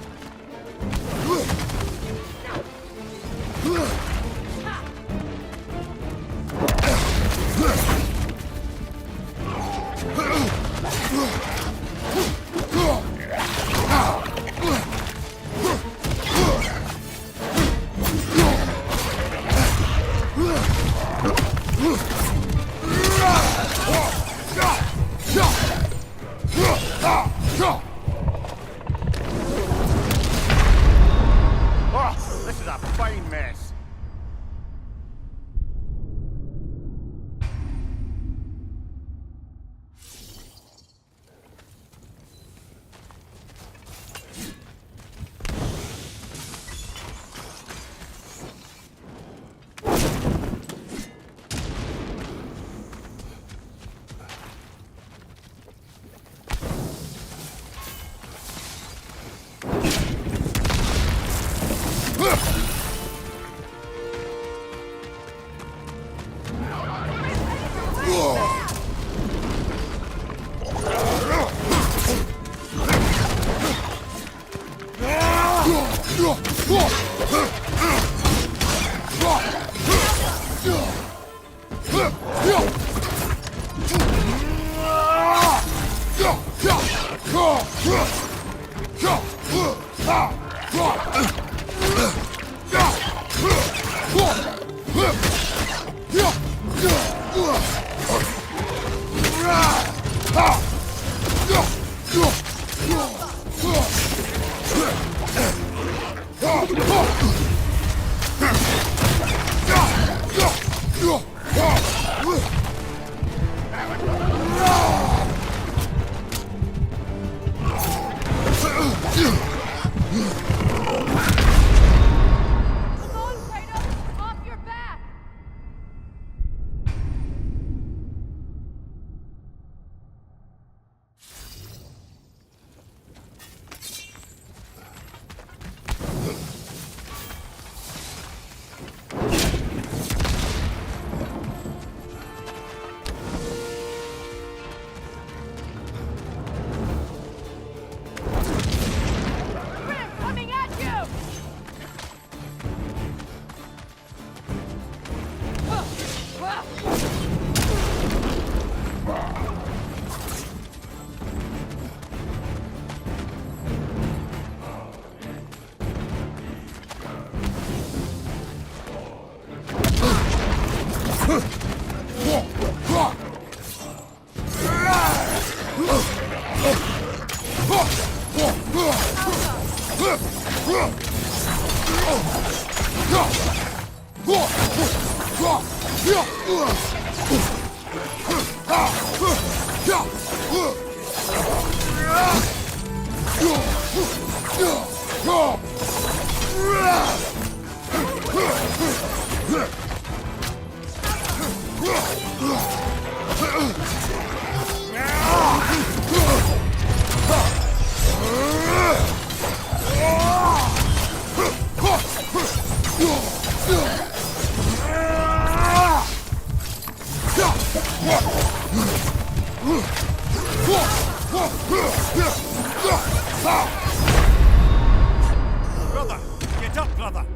Oh, this is a fine mess. Brother, get up, brother!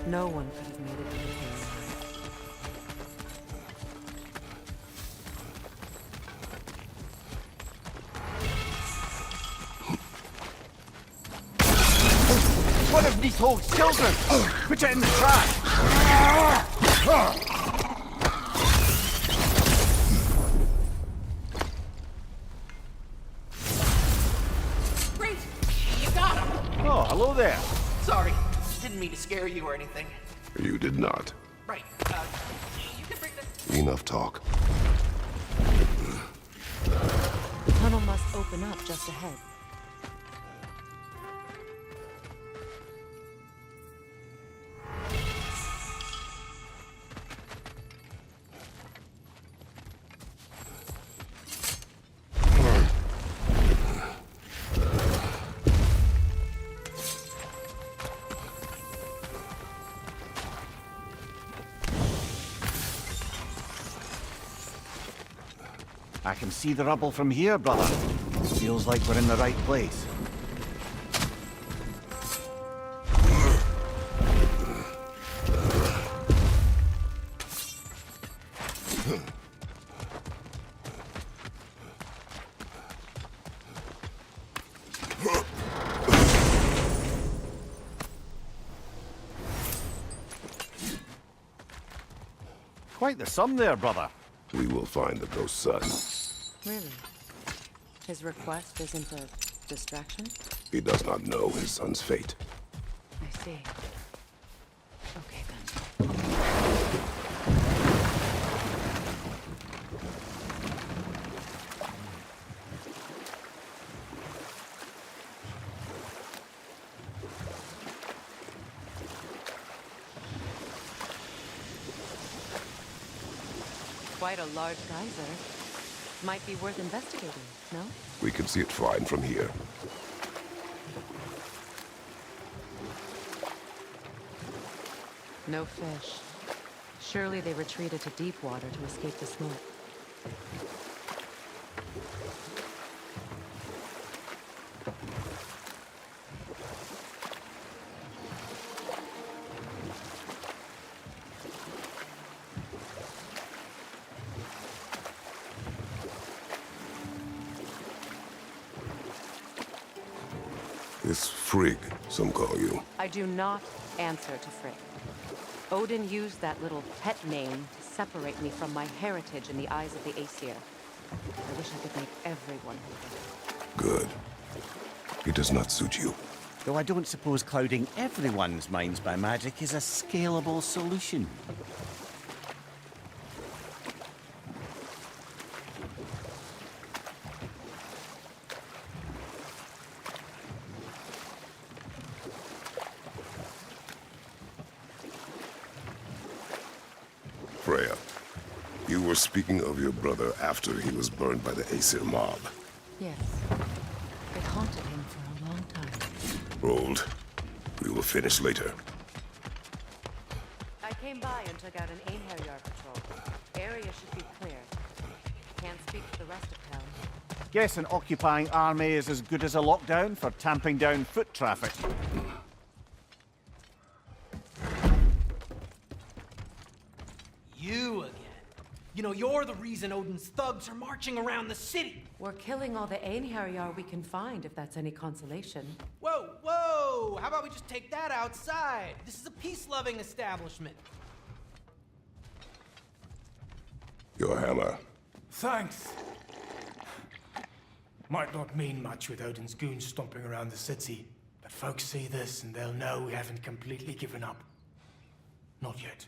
No one could have made it through here alive. One of these Hog's children! Put it in the trash! Great! You got him! Oh, hello there. Sorry, didn't mean to scare you or anything. You did not. Right, you can bring this... Enough talk. The tunnel must open up just ahead. I can see the rubble from here, brother. Feels like we're in the right place. Quite the sum there, brother. We will find the ghost's son. Really? His request isn't a distraction? He does not know his son's fate. I see. Okay, then. Quite a large geyser. Might be worth investigating, no? We can see it fine from here. No fish. Surely they retreated to deep water to escape the smoke. This Frigg, some call you. I do not answer to Frigg. Odin used that little pet name to separate me from my heritage in the eyes of the Aesir. I wish I could make everyone who Good. It does not suit you. Though I don't suppose clouding everyone's minds by magic is a scalable solution. Freya, you were speaking of your brother after he was burned by the Aesir mob. Yes. It haunted him for a long time. Rolled. We will finish later. I came by and took out an Einherjar patrol. Area should be clear. Can't speak for the rest of town. Guess an occupying army is as good as a lockdown for tamping down foot traffic. You again. You know, you're the reason Odin's thugs are marching around the city. We're killing all the Einherjar we can find, if that's any consolation. Whoa, whoa! How about we just take that outside? This is a peace-loving establishment. Your hammer. Thanks. Might not mean much with Odin's goons stomping around the city, but folks see this and they'll know we haven't completely given up. Not yet.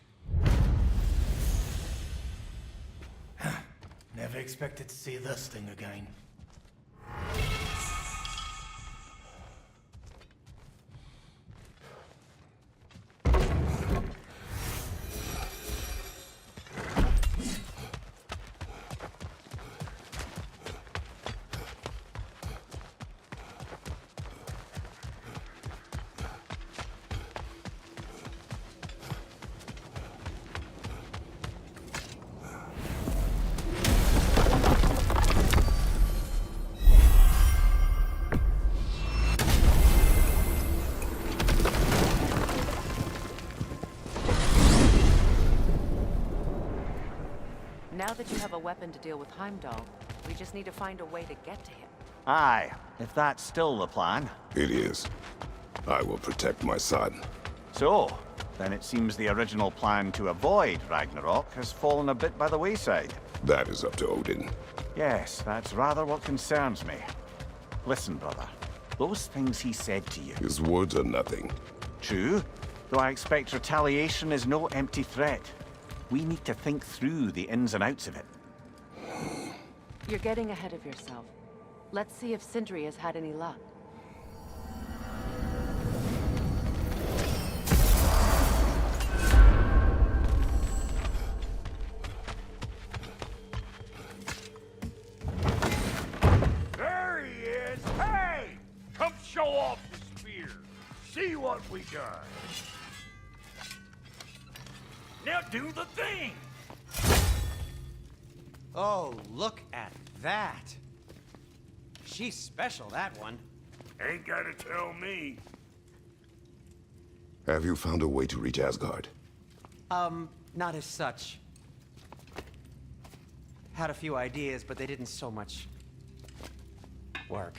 Never expected to see this thing again. Now that you have a weapon to deal with Heimdall, we just need to find a way to get to him. Aye, if that's still the plan. It is. I will protect my son. So, then it seems the original plan to avoid Ragnarok has fallen a bit by the wayside. That is up to Odin. Yes, that's rather what concerns me. Listen, brother. Those things he said to you. His words are nothing. True, though I expect retaliation is no empty threat. We need to think through the ins and outs of it. You're getting ahead of yourself. Let's see if Sindri has had any luck. There he is! Hey! Come show off the spear. See what we got. Now do the thing! Oh, look at that! She's special, that one. Ain't gotta tell me. Have you found a way to reach Asgard? Not as such. Had a few ideas, but they didn't so much work.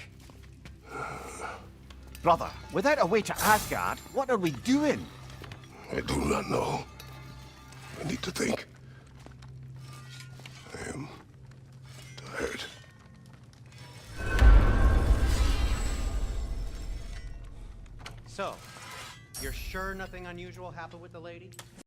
Brother, without a way to Asgard, what are we doing? I do not know. I need to think. I am tired. So, you're sure nothing unusual happened with the lady?